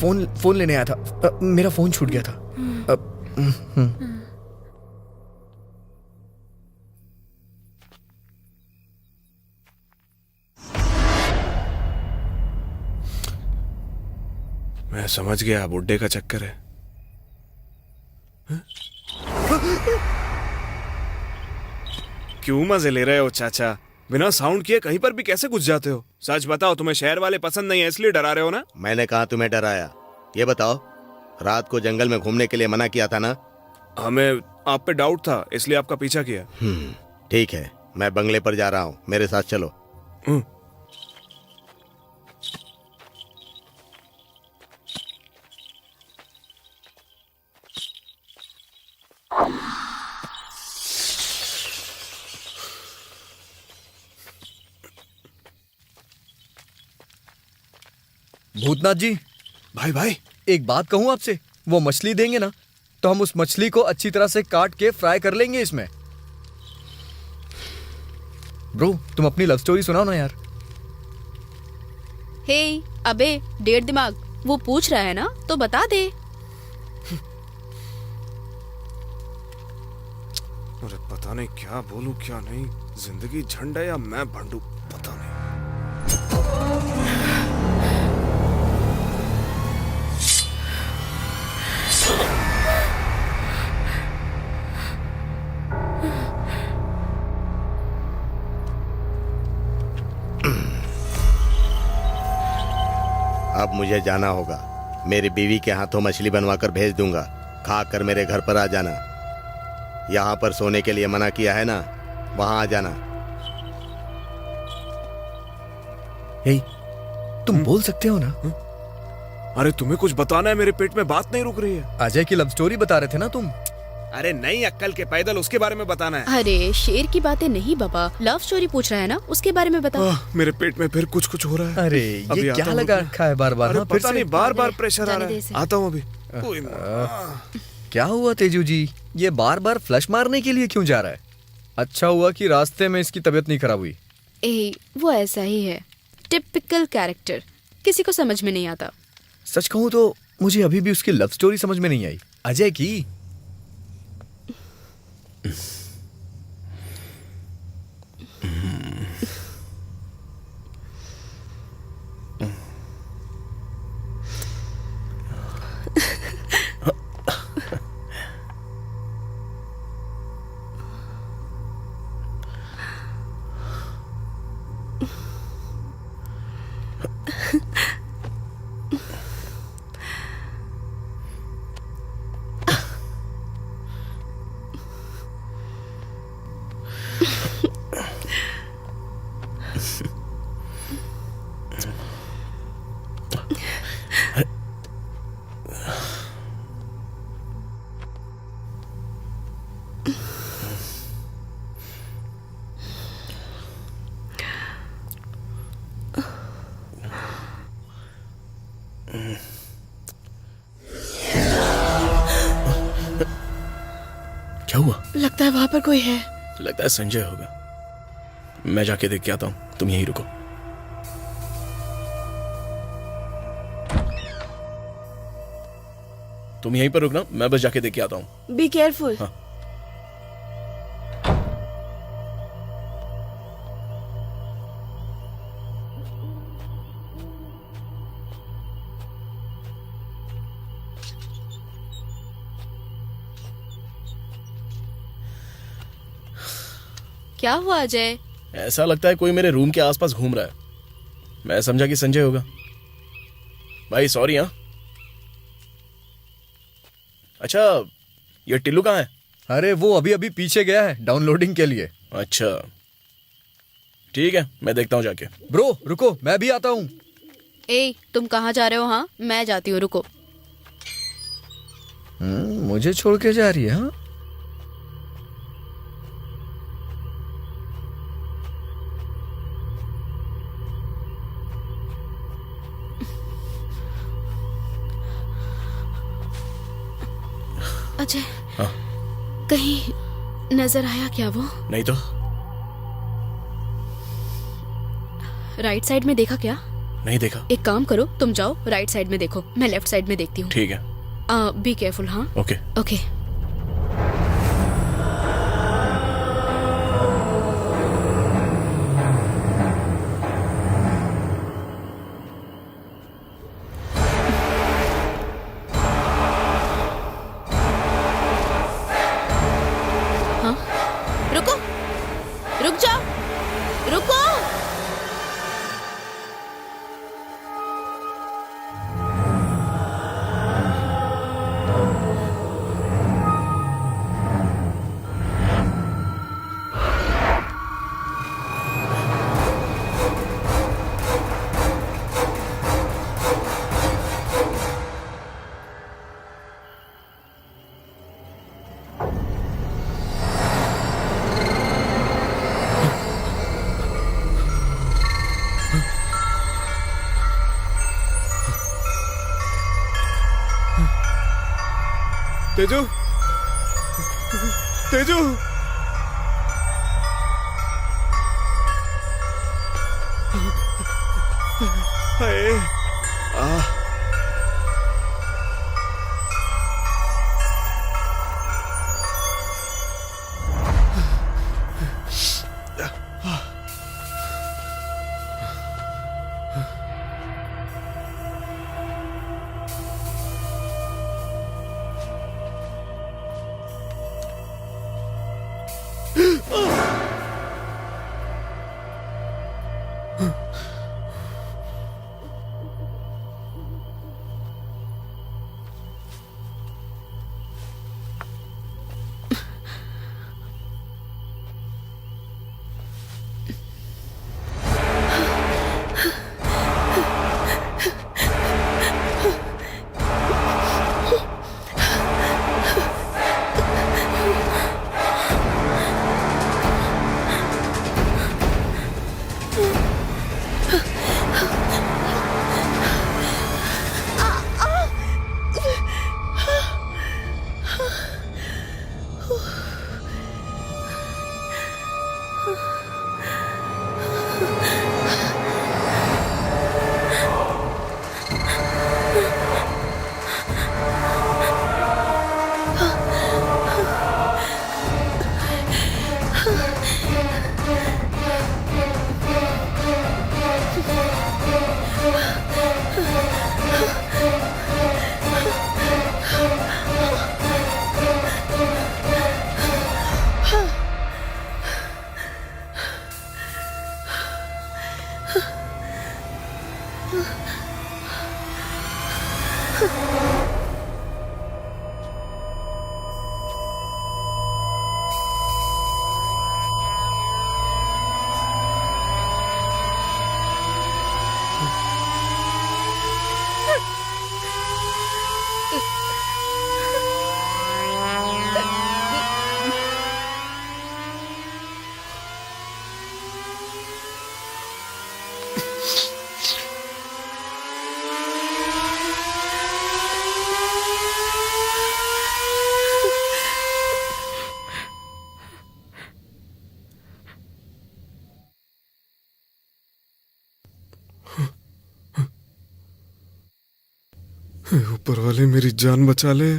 फोन लेने आया था। मेरा फोन छूट गया था। मैं समझ गया, बुड्ढे का चक्कर है। क्यों मजे ले रहे हो चाचा? बिना साउंड किए कहीं पर भी कैसे घुस जाते हो? सच बताओ, तुम्हें शहर वाले पसंद नहीं है इसलिए डरा रहे हो ना? मैंने कहा तुम्हें डराया? ये बताओ, रात को जंगल में घूमने के लिए मना किया था ना? हमें आप पे डाउट था इसलिए आपका पीछा किया। ठीक है, मैं बंगले पर जा रहा हूँ, मेरे साथ चलो। भूतनाथ जी, भाई भाई, एक बात कहूं आपसे, वो मछली देंगे ना तो हम उस मछली को अच्छी तरह से काट के फ्राई कर लेंगे इसमें। ब्रो, तुम अपनी लव स्टोरी सुनाओ ना यार। हे अबे डेढ़ दिमाग, वो पूछ रहा है ना तो बता दे। अरे पता नहीं क्या बोलूं क्या नहीं, जिंदगी झंड है या मैं भंडू, पता नहीं। अब मुझे जाना होगा। मेरी बीवी के हाथों मछली बनवाकर भेज दूंगा, खाकर मेरे घर पर आ जाना। यहाँ पर सोने के लिए मना किया है ना, वहां आ जाना। हे, तुम बोल सकते हो ना? अरे तुम्हें कुछ बताना है, मेरे पेट में बात नहीं रुक रही है। अजय की लव स्टोरी बता रहे थे ना तुम? अरे नहीं, अक्कल के पैदल, उसके बारे में बताना है। अरे शेर की बातें नहीं बाबा, लव स्टोरी पूछ रहा है ना, उसके बारे में बता। मेरे पेट में फिर कुछ कुछ हो रहा है। अरे अभी ये आता क्या हूँ, लगा रुको। रखा है बार बार? अरे हाँ, फिर पता से? नहीं, बार बार प्रेशर आ जाने रहा दे है। इसे। आता हूँ अभी। क्या हुआ तेजू जी, ये बार बार फ्लश मारने के लिए क्यों जा रहा है? अच्छा हुआ कि रास्ते में इसकी तबीयत नहीं खराब हुई। वो ऐसा ही है, टिपिकल कैरेक्टर, किसी को समझ में नहीं आता। सच कहूं तो मुझे अभी भी उसकी लव स्टोरी समझ में नहीं आई, अजय की। क्या हुआ? लगता है वहां पर कोई है। लगता है संजय होगा। मैं जाके देख के आता हूँ, तुम यहीं रुको। तुम यहीं पर रुकना, मैं बस जाके देख के आता हूँ। Be careful. हाँ। क्या हुआ अजय? ऐसा लगता है कोई मेरे रूम के आसपास घूम रहा है। मैं समझा कि संजय होगा। भाई सॉरी। हाँ, अच्छा ये टिल्लू कहाँ है? अरे वो अभी अभी पीछे गया है डाउनलोडिंग के लिए। अच्छा ठीक है, मैं देखता हूँ जाके। ब्रो रुको, मैं भी आता हूँ। तुम कहाँ जा रहे हो? हाँ मैं जाती हूँ, रुको। मुझे छोड़ के जा रही है? हाँ, अजय, हाँ? कहीं नजर आया क्या वो? नहीं तो। राइट साइड में देखा क्या? नहीं देखा। एक काम करो, तुम जाओ राइट साइड में देखो, मैं लेफ्ट साइड में देखती हूँ। ठीक है। Be careful. हाँ ओके। ओके। हाँ रुको, रुक जाओ, रुको। तेजू, तेजू, हाय, ऊपर वाले मेरी जान बचा ले।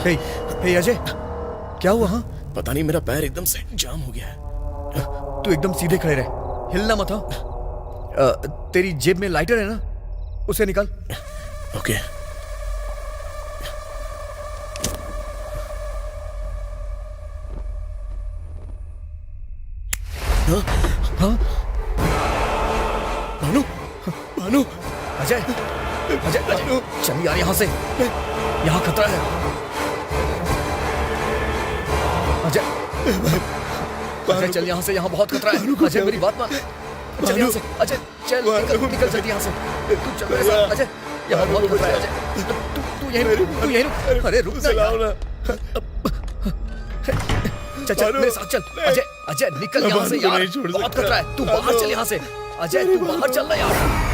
हे हे अजय, क्या हुआ? हाँ, पता नहीं, मेरा पैर एकदम से जाम हो गया है। तू एकदम सीधे खड़े रहे, हिलना मत। हाँ, तेरी जेब में लाइटर है ना, उसे निकाल। ओके। हाँ भानु, भानु, अजय, अजय, अजय, चल यार यहाँ से, यहाँ खतरा है। अजय, अजय चल यहाँ से, यहाँ बहुत खतरा है। अजय मेरी बात मान, चल यहाँ से। अजय चल, निकल जल्दी यहाँ से। तू चल मेरे साथ। अजय यहाँ बहुत खतरा है। अजय तू यहीं रुक। अरे रुक ना यार। चल मेरे साथ चल। अजय, अजय निकल यहाँ से यार, बहुत खतरा है। तू बाहर चल यहाँ से। अजय तू बाहर चल ना यार।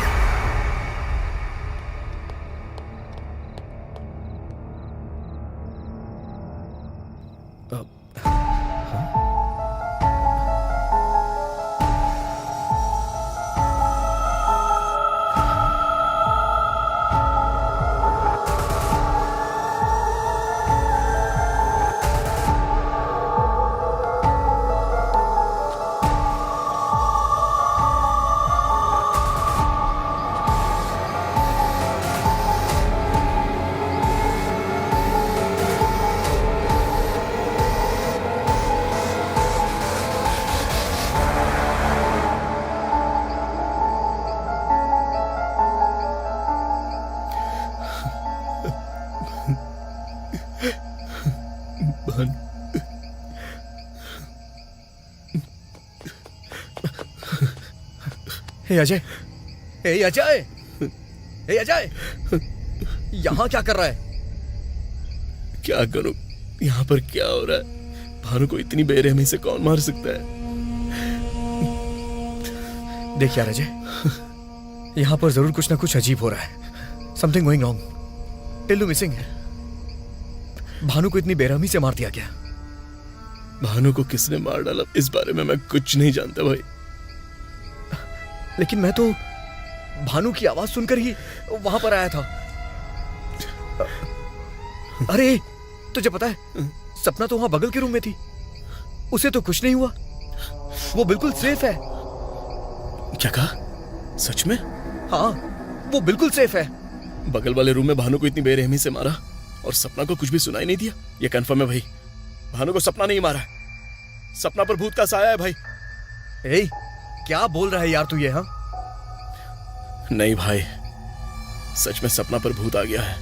हे अजय, हे अजय, हे अजय, यहाँ क्या कर रहा है? क्या करूं? यहाँ पर क्या हो रहा है? भानु को इतनी बेरहमी से कौन मार सकता है? देख यार अजय, यहाँ पर जरूर कुछ ना कुछ अजीब हो रहा है। Something going wrong. Tillu missing है। भानु को इतनी बेरहमी से मार दिया गया। भानु को किसने मार डाला, इस बारे में मैं कुछ नहीं जानता भाई। लेकिन मैं तो भानु की आवाज सुनकर ही वहां पर आया था। अरे तुझे पता है, सपना तो वहां बगल के रूम में थी। उसे तो कुछ नहीं हुआ, वो बिल्कुल सेफ है। क्या कहा? सच में? हाँ, वो बिल्कुल सेफ है। बगल वाले रूम में भानु को इतनी बेरहमी से मारा और सपना को कुछ भी सुनाई नहीं दिया? ये कंफर्म है भाई, भानु को सपना नहीं मारा। सपना पर भूत का साया है भाई। ए, क्या बोल रहा है यार तू ये? हाँ नहीं भाई, सच में सपना पर भूत आ गया है।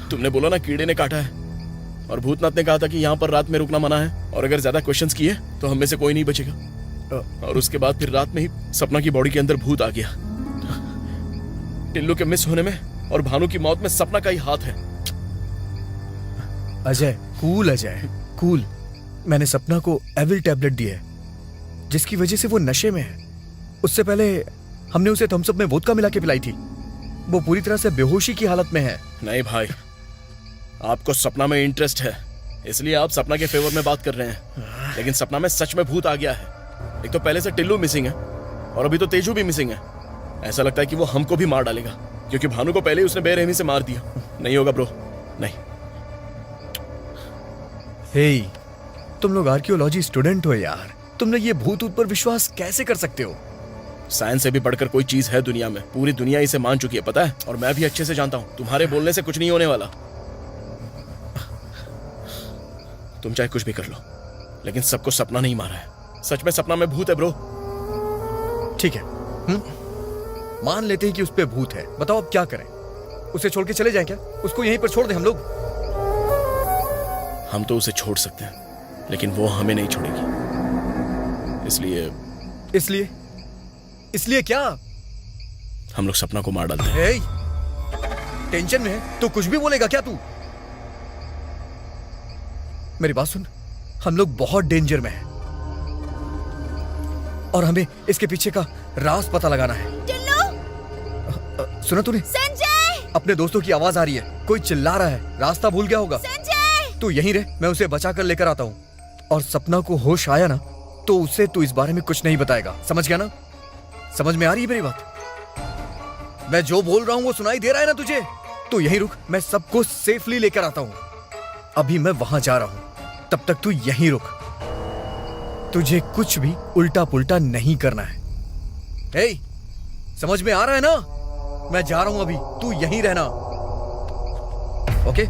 तुमने बोला ना कीड़े ने काटा है, और भूतनाथ ने कहा था कि यहाँ पर रात में रुकना मना है, और अगर ज्यादा क्वेश्चंस किए तो हम में से कोई नहीं बचेगा। और उसके बाद फिर रात में ही सपना की बॉडी के अंदर भूत आ गया। टिल्लू के मिस होने में और भानु की मौत में सपना का ही हाथ है। Ajay cool, Ajay cool. मैंने सपना को एविल टैबलेट दी है, जिसकी वजह से वो नशे में है। उससे पहले हमने उसे थम्स अप में वोदका मिला के पिलाई थी। वो पूरी तरह से बेहोशी की हालत में है। नहीं भाई, आपको सपना में इंटरेस्ट है, इसलिए आप सपना के फेवर में बात कर रहे हैं। लेकिन सपना में सच में भूत आ गया है। एक तो पहले से टिल्लू मिसिंग है, और अभी तो तेजू भी मिसिंग है। ऐसा लगता है कि वो हमको भी मार डालेगा, क्योंकि भानु को पहले ही उसने बेरहमी से मार दिया। नहीं होगा ब्रो, नहीं। हे, तुम लोग आर्कियोलॉजी स्टूडेंट हो यार, तुम लोग ये भूत ऊत पर विश्वास कैसे कर सकते हो? साइंस से भी बढ़कर कोई चीज है दुनिया में, पूरी दुनिया इसे मान चुकी है, पता है। और मैं भी अच्छे से जानता हूं, तुम्हारे बोलने से कुछ नहीं होने वाला। तुम चाहे कुछ भी कर लो, लेकिन सबको सपना नहीं मारा है। सच में सपना में भूत है ब्रो। ठीक है, मान लेते हैं कि उस पे भूत है। बताओ अब क्या करें? उसे छोड़ के चले जाएं क्या? उसको यहीं पर छोड़ दें हम लोग? हम तो उसे छोड़ सकते हैं, लेकिन वो हमें नहीं छोड़ेगी। इसलिए इसलिए क्या? हम लोग सपना को मार डालते हैं। हे, टेंशन में है तो कुछ भी बोलेगा क्या तू? मेरी बात सुन, हम लोग बहुत डेंजर में हैं, और हमें इसके पीछे का राज पता लगाना है। सुना तूने? संजय! अपने दोस्तों की आवाज आ रही है, कोई चिल्ला रहा है। रास्ता भूल गया होगा। संजय! तू यहीं रह, मैं उसे बचा कर लेकर आता हूँ। और सपना को होश आया ना, तो उसे तू इस बारे में कुछ नहीं बताएगा। समझ गया ना? समझ में आ रही है मेरी बात? मैं जो बोल रहा हूँ वो सुनाई दे रहा है ना तुझे? तू यहीं रुक, मैं सबको सेफली लेकर आता हूँ। अभी मैं वहां जा रहा हूँ, तब तक तू यहीं रुक। तुझे कुछ भी उल्टा पुल्टा नहीं करना है। हे, समझ में आ रहा है ना? मैं जा रहा हूं अभी, तू यहीं रहना। ओके?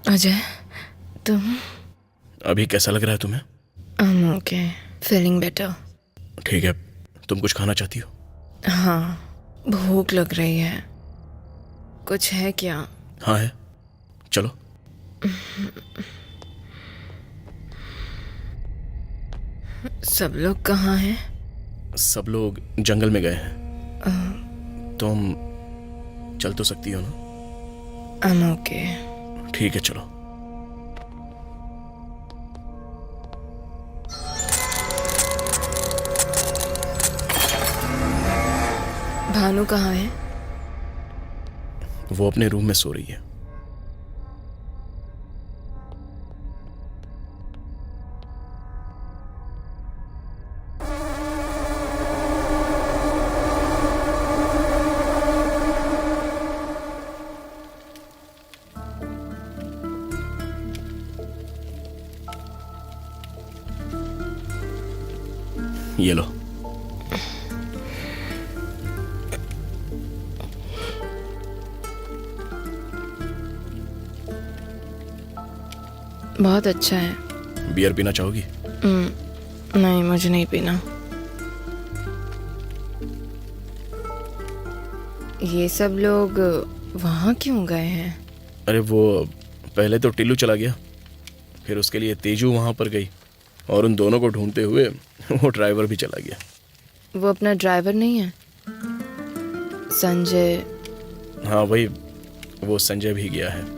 अजय, तुम? अभी कैसा लग रहा है तुम्हें? I'm okay. Feeling better. ठीक है, तुम कुछ खाना चाहती हो? हाँ, भूख लग रही है। कुछ है क्या? हाँ है, चलो। सब लोग कहाँ हैं? सब लोग जंगल में गए हैं। तुम चल तो सकती हो ना? I'm okay. ठीक है, चलो। भानु कहाँ है? वो अपने रूम में सो रही है। ये लो। बहुत अच्छा है। बियर पीना चाहोगी? नहीं, मुझे नहीं पीना। ये सब लोग वहाँ क्यों गए हैं? अरे वो पहले तो टिल्लू चला गया, फिर उसके लिए तेजू वहाँ पर गई, और उन दोनों को ढूंढते हुए वो ड्राइवर भी चला गया। वो अपना ड्राइवर नहीं है? संजय? हाँ वही, वो संजय भी गया है।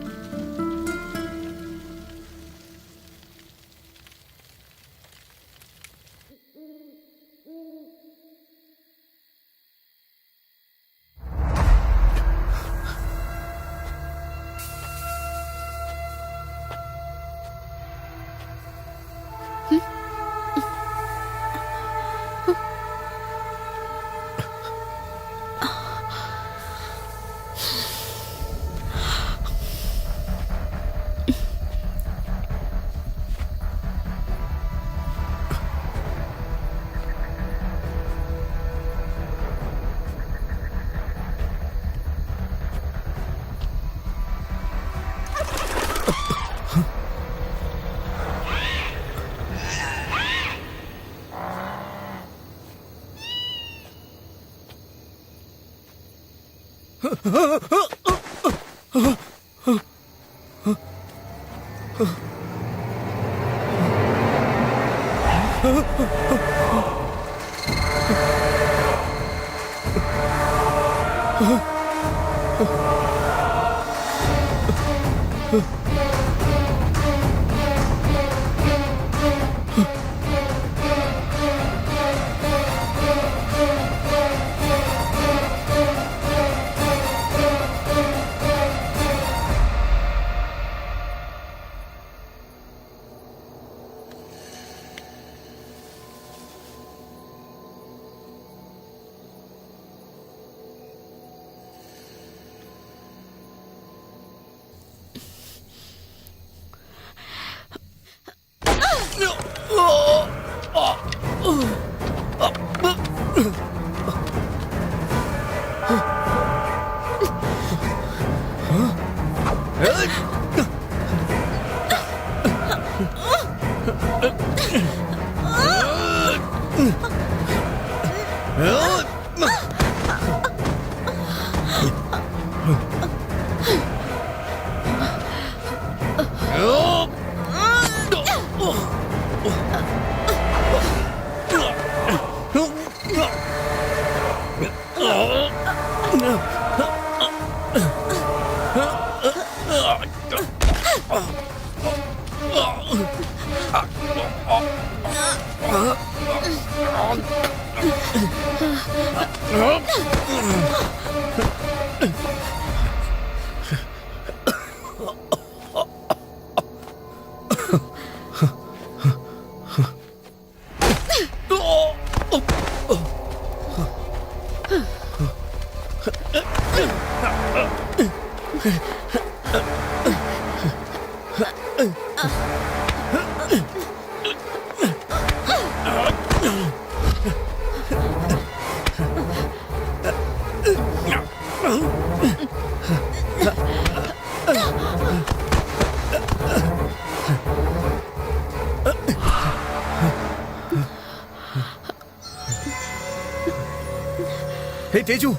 तेजू,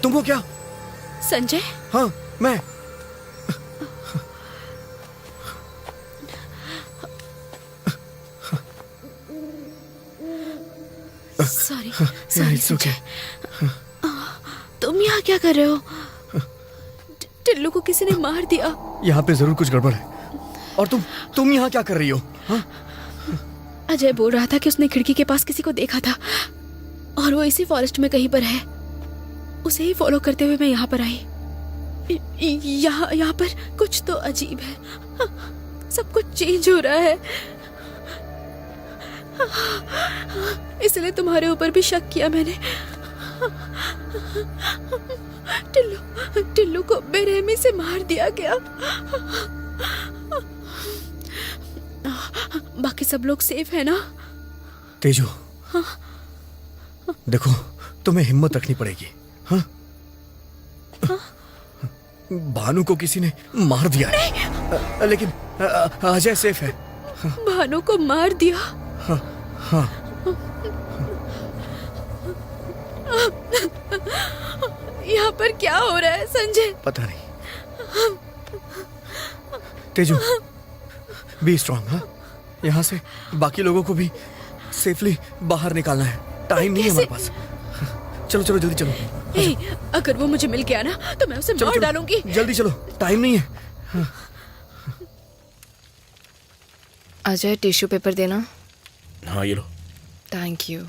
तुम हो क्या? संजय, हाँ, मैं। Sorry sorry it's okay. Sanjay, तुम यहाँ क्या कर रहे हो? टिल्लू को किसी ने मार दिया। यहाँ पे जरूर कुछ गड़बड़ है। और तुम यहाँ क्या कर रही हो? हाँ? अजय बोल रहा था कि उसने खिड़की के पास किसी को देखा था और वो इसी फॉरेस्ट में कहीं पर है। उसे ही फॉलो करते हुए मैं यहाँ पर आई। यहाँ पर कुछ तो अजीब है। सब कुछ चेंज हो रहा है, इसलिए तुम्हारे ऊपर भी शक किया मैंने। टिल्लू को बेरहमी से मार दिया गया। बाकी सब लोग सेफ है ना? तेजू, देखो, तुम्हें हिम्मत रखनी पड़ेगी। हाँ? भानु को किसी ने मार दिया है, लेकिन अजय सेफ है। भानु को मार दिया? हाँ, हाँ। यहाँ पर क्या हो रहा है संजय? पता नहीं। Teju, be strong. हाँ, यहाँ से बाकी लोगों को भी सेफली बाहर निकालना है। टाइम नहीं है हमारे पास। चलो चलो जल्दी चलो। अगर वो मुझे मिल गया ना तो मैं उसे मार डालूंगी। जल्दी चलो, टाइम नहीं है। हाँ। अजय, टिश्यू पेपर देना। हाँ, ये लो। Thank you.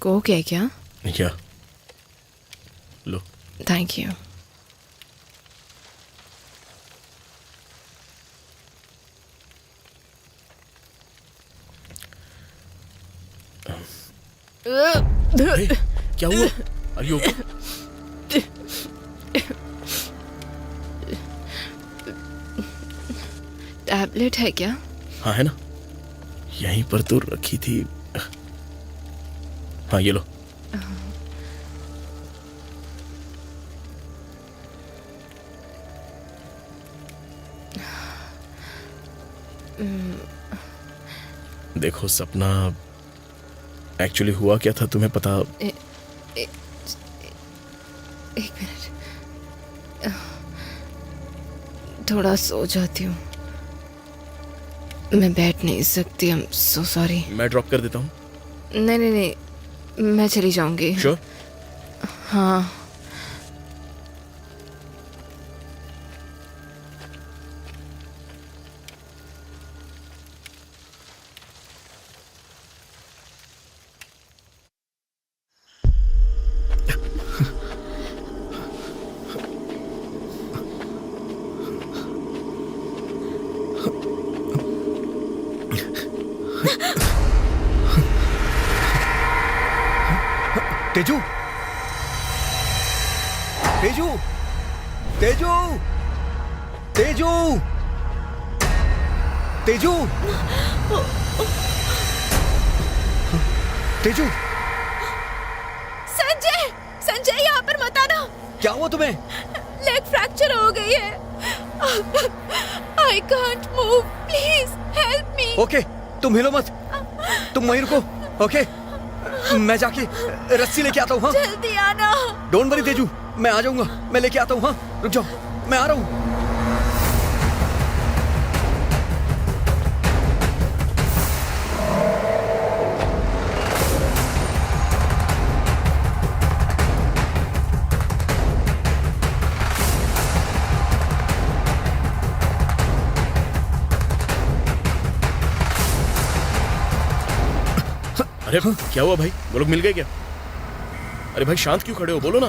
कोक है क्या? या लो। Thank you. क्या हुआ? Are you okay? टैबलेट है क्या? हाँ, है ना, यहीं पर तो रखी थी। हाँ, ये लो। देखो सपना, एक्चुअली हुआ क्या था तुम्हें पता? एक मिनट, थोड़ा सो जाती हूँ। मैं बैठ नहीं सकती। I am so sorry. मैं ड्रॉप कर देता हूँ। नहीं नहीं नहीं, मैं चली जाऊंगी। श्योर? हाँ। तेजू, तेजू, तेजू, तेजू, तेजू, तेजू। संजय, संजय यहाँ पर मत आना। क्या हुआ तुम्हें? लेग फ्रैक्चर हो गई है। I can't move, please help me. Okay, तुम हिलो मत, तुम वहीं रुको। ओके, मैं जाके रस्सी लेके आता हूँ। हाँ, जल्दी आना। डोंट वरी तेजू, मैं आ जाऊंगा, मैं लेके आता हूँ। हाँ, रुक जाओ, मैं आ रहा हूँ। अरे क्या हुआ भाई? वो लोग मिल गए क्या? अरे भाई शांत क्यों खड़े हो, बोलो ना।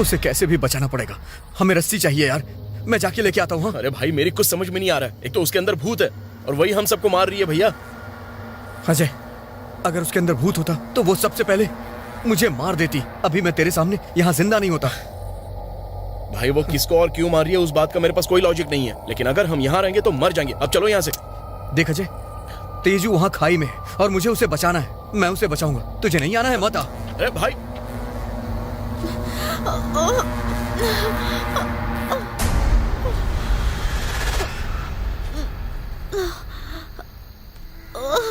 उसे कैसे भी बचाना पड़ेगा। हमें रस्सी चाहिए यार, मैं जाके लेके आता हूँ। हाँ? अरे भाई मेरी कुछ समझ में नहीं आ रहा है। एक तो उसके अंदर भूत है और वही हम सबको मार रही है भैया। अजय, अगर उसके अंदर भूत होता तो वो सबसे पहले मुझे मार देती। अभी मैं तेरे सामने यहाँ जिंदा नहीं होता। भाई वो किसको और क्यों मार रही है उस बात का मेरे पास कोई लॉजिक नहीं है, लेकिन अगर हम यहाँ रहेंगे तो मर जाएंगे। अब चलो यहाँ से। देख अजय, तेजू वहाँ खाई में है और मुझे उसे बचाना है। मैं उसे बचाऊंगा, तुझे नहीं आना है, मत आ। अरे भाई संजय,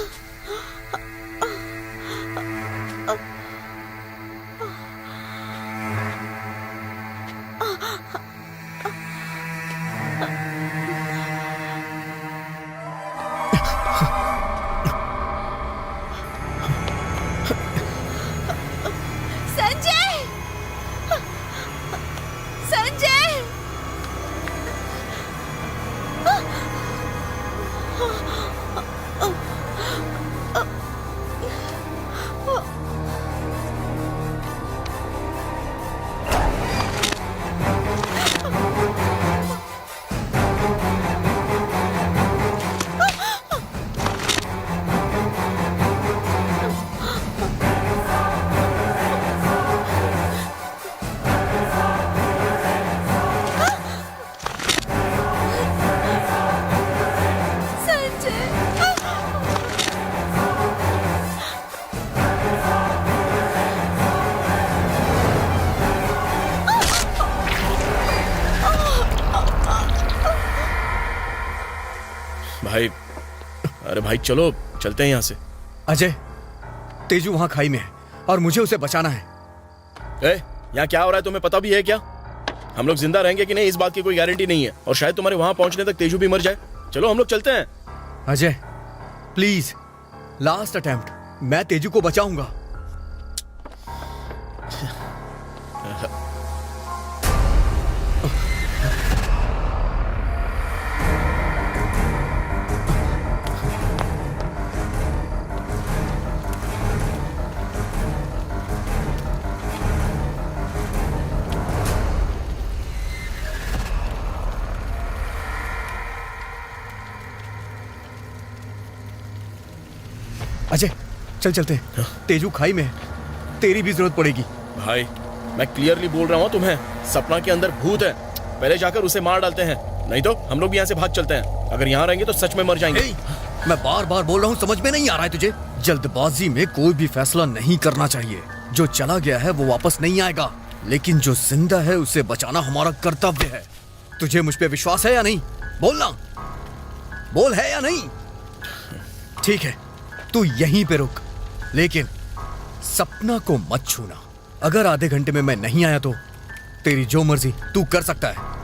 संजय, भाई, अरे भाई चलो, चलते हैं यहाँ से। अजय, तेजू वहां खाई में है और मुझे उसे बचाना है। यहाँ क्या हो रहा है तुम्हें पता भी है क्या? हम लोग जिंदा रहेंगे कि नहीं इस बात की कोई गारंटी नहीं है, और शायद तुम्हारे वहां पहुंचने तक तेजू भी मर जाए। चलो हम लोग चलते हैं। अजय प्लीज, लास्ट अटेम्प्ट, मैं तेजू को बचाऊंगा। अजय चल चलते हैं, तेजू खाई में है, तेरी भी जरूरत पड़ेगी। भाई मैं क्लियरली बोल रहा हूँ तुम्हें, सपना के अंदर भूत है, पहले जाकर उसे मार डालते हैं, नहीं तो हम लोग भी यहाँ से भाग चलते हैं। अगर यहाँ रहेंगे तो सच में मर जाएंगे। मैं बार बार बोल रहा हूँ, समझ में नहीं आ रहा है तुझे? जल्दबाजी में कोई भी फैसला नहीं करना चाहिए। जो चला गया है वो वापस नहीं आएगा, लेकिन जो जिंदा है उसे बचाना हमारा कर्तव्य है। तुझे मुझ पे विश्वास है या नहीं? बोलना, बोल है या नहीं? ठीक है, तू यहीं पे रुक, लेकिन सपना को मत छूना। अगर आधे घंटे में मैं नहीं आया तो तेरी जो मर्जी तू कर सकता है।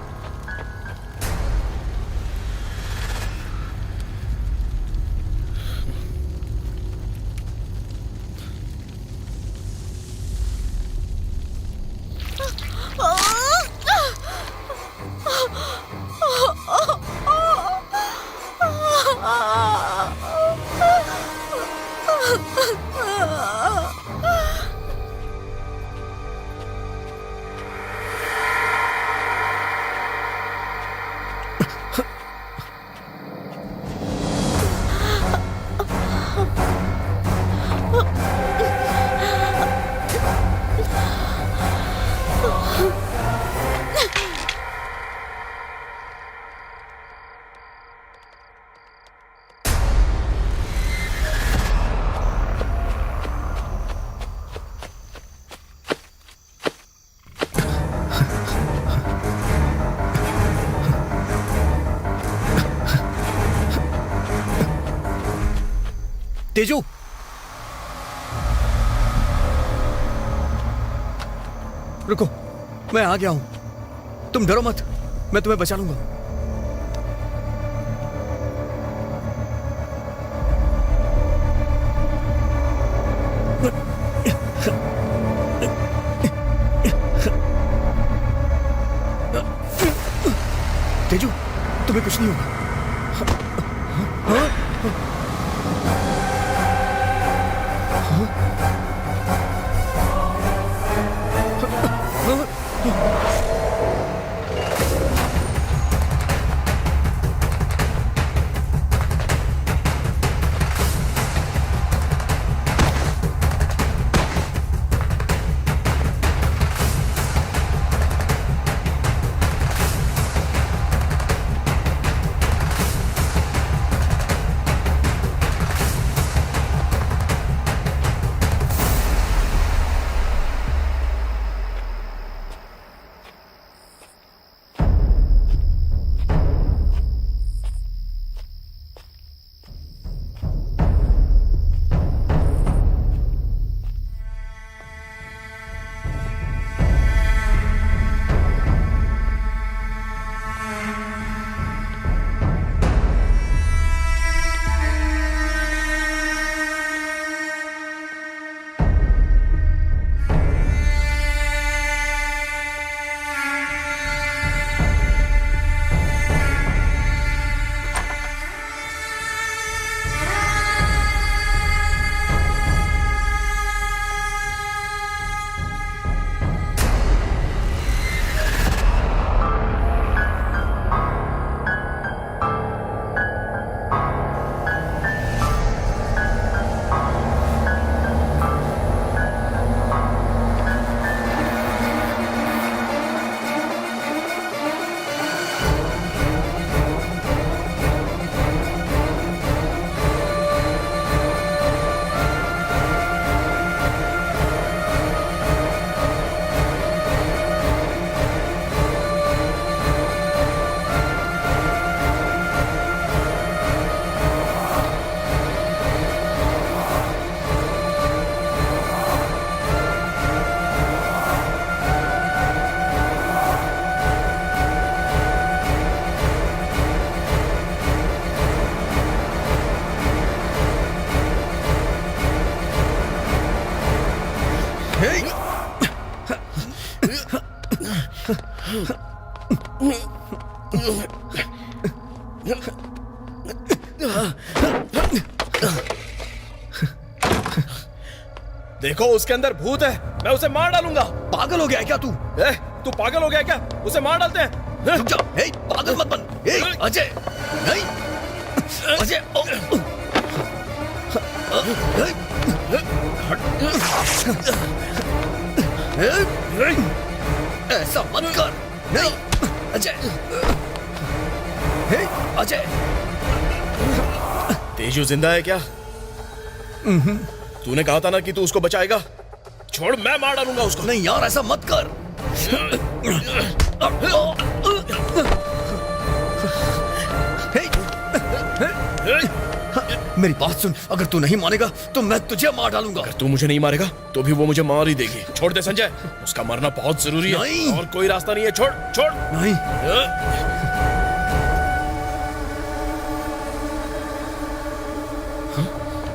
तेजू, रुको, मैं आ गया हूं, तुम डरो मत, मैं तुम्हें बचा लूंगा। तेजू, तुम्हें कुछ नहीं होगा। देखो उसके अंदर भूत है, मैं उसे मार डालूंगा। पागल हो गया है क्या तू? तू पागल हो गया है क्या? उसे मार डालते हैं। रुक जा, पागल मत बन। अजय, नहीं, अजय, ऐसा मत कर। नहीं, अजय, अजय। तेजू जिंदा है क्या? तूने कहा था ना कि तू उसको बचाएगा। छोड़, मैं मार डालूंगा उसको। नहीं यार, ऐसा मत कर। मेरी बात सुन, अगर तू नहीं मानेगा तो मैं तुझे मार डालूंगा। अगर तू मुझे नहीं मारेगा तो भी वो मुझे मार ही देगी। छोड़ दे संजय, उसका मरना बहुत जरूरी है। नहीं। और कोई रास्ता नहीं है। छोड़ छोड़।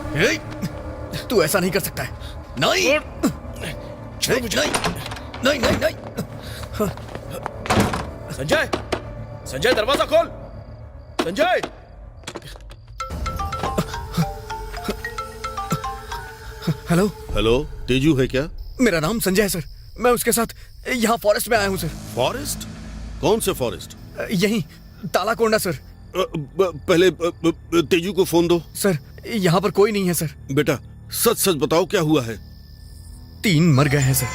नहीं, तू ऐसा नहीं कर सकता है। नहीं, छोड़ मुझे। नहीं, नहीं, नहीं। संजय, संजय दरवाजा खोल। संजय, हेलो, हेलो, तेजू है क्या? मेरा नाम संजय है सर। मैं उसके साथ यहाँ फॉरेस्ट में आया हूँ सर। फॉरेस्ट? कौन से फॉरेस्ट? यहीं तालाकोंडा सर। पहले तेजू को फोन दो। सर, यहाँ पर कोई नहीं है सर। बेटा, सच सच बताओ क्या हुआ है? 3 मर गए हैं सर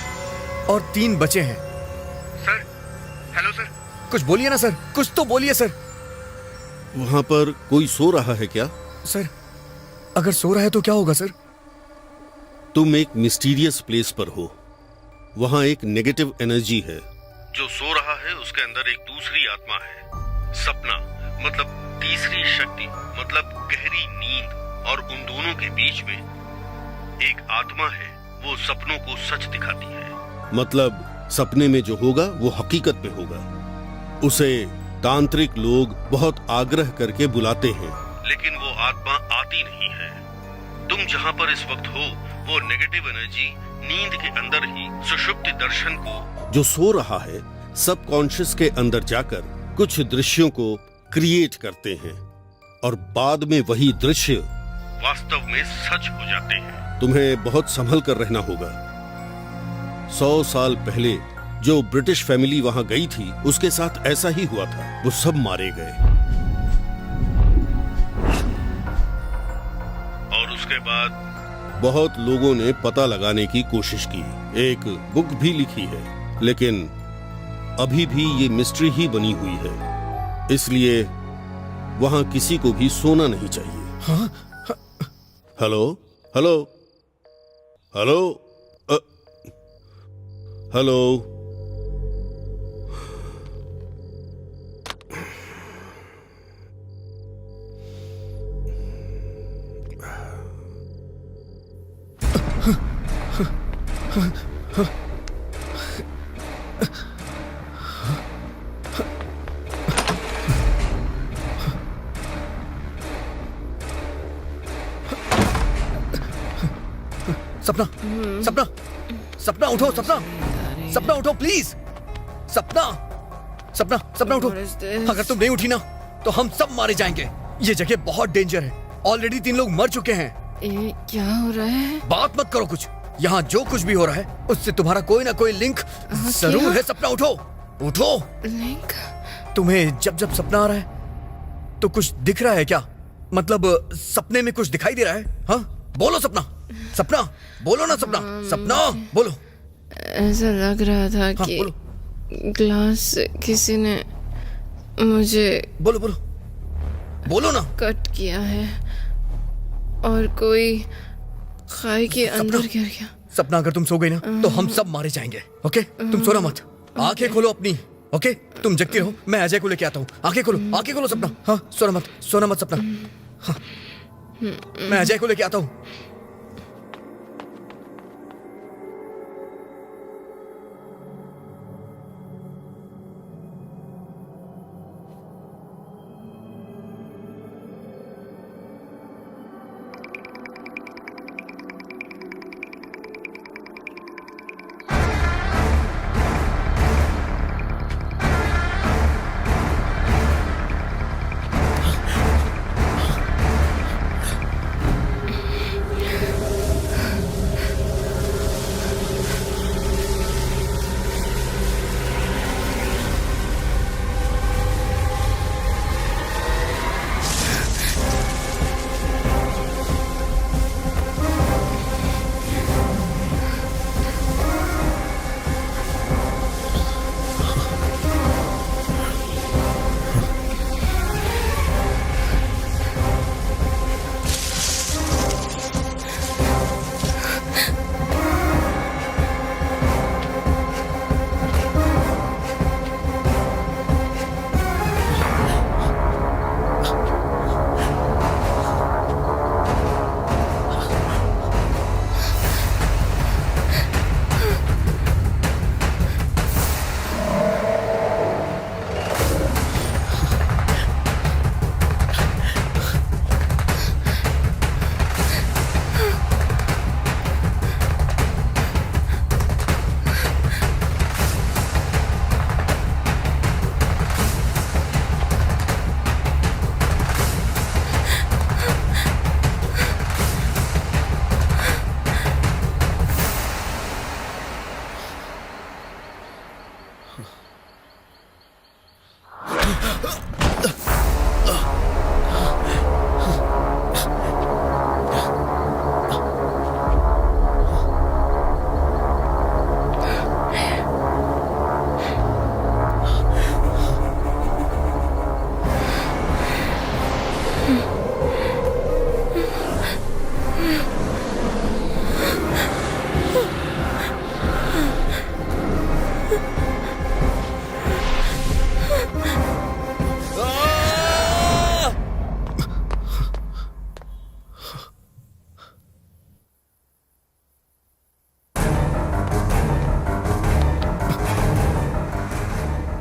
और 3 बचे हैं। Sir, hello sir. कुछ बोलिए ना सर, कुछ तो बोलिए सर। वहां पर कोई सो रहा है क्या? सर, अगर सो रहा है तो क्या होगा सर? तुम एक मिस्टीरियस प्लेस पर हो। वहां एक नेगेटिव एनर्जी है। जो सो रहा है उसके अंदर एक दूसरी आत्मा है। सपना मतलब तीसरी शक्ति, मतलब गहरी नींद। और उन दोनों के बीच में एक आत्मा है, वो सपनों को सच दिखाती है। मतलब सपने में जो होगा वो हकीकत में होगा। उसे तांत्रिक लोग बहुत आग्रह करके बुलाते हैं, लेकिन वो आत्मा आती नहीं है। तुम जहां पर इस वक्त हो, वो नेगेटिव एनर्जी नींद के अंदर ही सुषुप्ति दर्शन को, जो सो रहा है, सबकॉन्शियस के अंदर जाकर कुछ दृश्यों को क्रिएट करते हैं और बाद में वही दृश्य वास्तव में सच हो जाते हैं। तुम्हें बहुत संभल कर रहना होगा। 100 साल पहले जो ब्रिटिश फैमिली वहां गई थी, उसके साथ ऐसा ही हुआ था। वो सब मारे गए और उसके बाद बहुत लोगों ने पता लगाने की कोशिश की, एक बुक भी लिखी है, लेकिन अभी भी ये मिस्ट्री ही बनी हुई है। इसलिए वहां किसी को भी सोना नहीं चाहिए। हाँ? Hello, hello, hello, hello. सपना, सपना, सपना उठो, सपना, सपना उठो प्लीज। सपना, सपना, सपना उठो। अगर तुम नहीं उठी ना तो हम सब मारे जाएंगे। ये जगह बहुत डेंजर है। ऑलरेडी 3 लोग मर चुके हैं। ये क्या हो रहा है? बात मत करो कुछ। यहाँ जो कुछ भी हो रहा है उससे तुम्हारा कोई ना कोई लिंक जरूर है। सपना उठो, उठो। लिंक? तुम्हें जब जब सपना आ रहा है तो कुछ दिख रहा है क्या? मतलब सपने में कुछ दिखाई दे रहा है? हाँ, बोलो सपना, सपना, बोलो ना सपना, सपना, बोलो। ऐसा लग रहा था हाँ, कि बोलो। ग्लास से किसी ने मुझे बोलो, बोलो, बोलो ना। कट किया है और कोई खाई के अंदर गिर गया। सपना, अगर तुम सो गई ना तो हम सब मारे जाएंगे। ओके, तुम सोना मत। आंखें खोलो अपनी। ओके, तुम जगती रहो, मैं अजय को लेके आता हूँ। आंखें खोलो, आंखें खोलो सपना। हाँ, सोना मत, सोना मत सपना। हाँ, मैं अजय को लेके आता हूँ।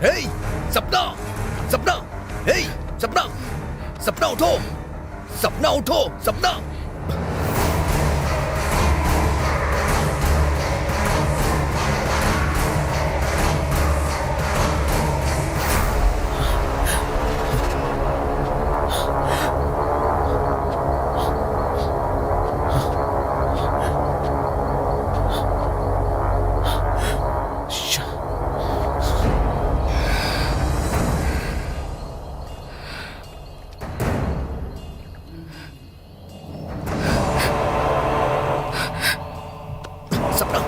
हे सपना, सपना, हे सपना, सपना उठो, सपना उठो, सपना। सपना,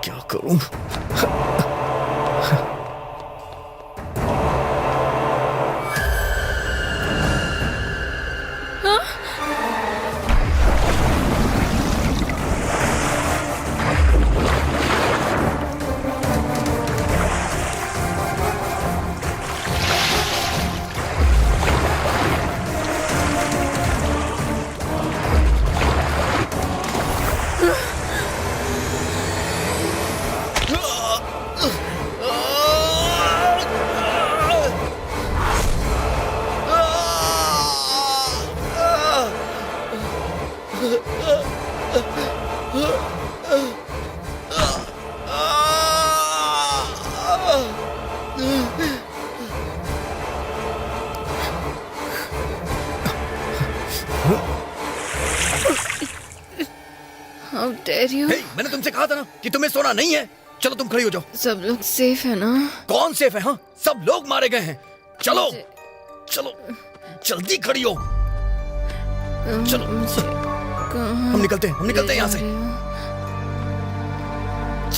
क्या करूं? How dare you? हे, मैंने तुमसे कहा था ना कि तुम्हें सोना नहीं है। चलो तुम खड़ी हो जाओ। सब लोग सेफ है ना? कौन सेफ है? हाँ, सब लोग मारे गए हैं। चलो, चलो, जल्दी खड़ी हो। चलो, हम निकलते हैं यहाँ से।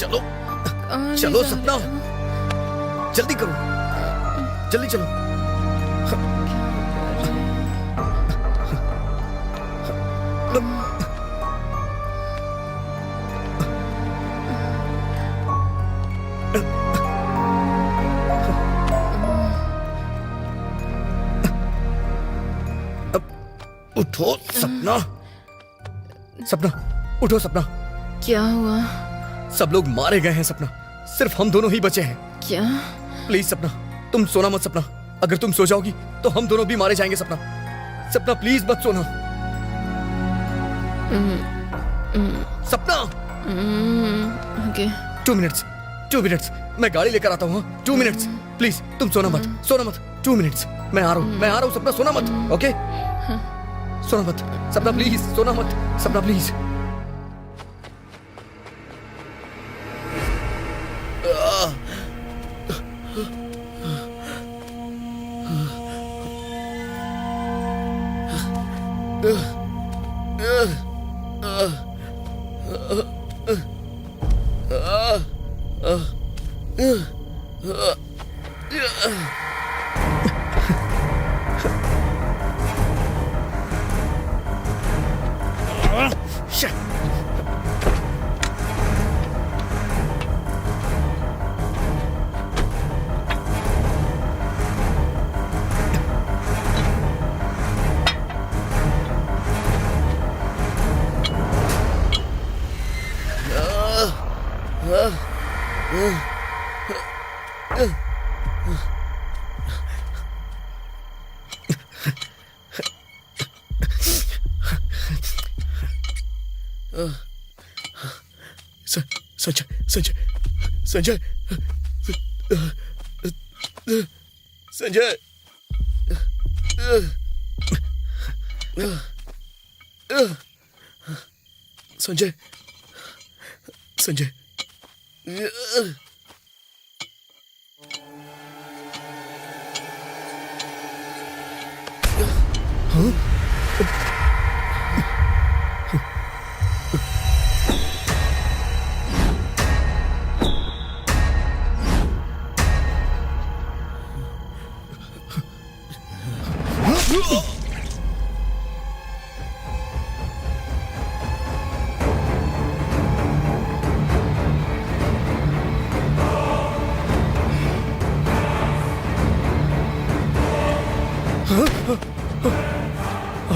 चलो, चलो सपना, जल्दी करो, जल्दी चलो। उठो सपना, सपना, उठो सपना। क्या हुआ? सब लोग मारे गए हैं सपना, सिर्फ हम दोनों ही बचे हैं। क्या? प्लीज सपना, तुम सोना मत सपना। अगर तुम सो जाओगी तो हम दोनों भी मारे जाएंगे सपना। सपना प्लीज मत सोना। सपना। ओके। 2 मिनट्स, 2 मिनट्स, मैं गाड़ी लेकर आता हूँ। 2 मिनट्स, प्लीज तुम सोना मत, सोना मत। 2 मिनट्स, मैं आ रहा हूँ सपना, सोना मत। ओके, सोना मत सपना, प्लीज सोना मत सपना, प्लीज। संजय, संजय, संजय, संजय, संजय, संजय,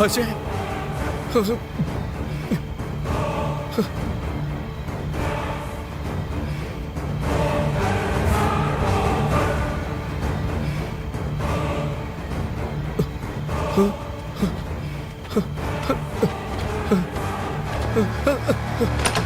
अजय, है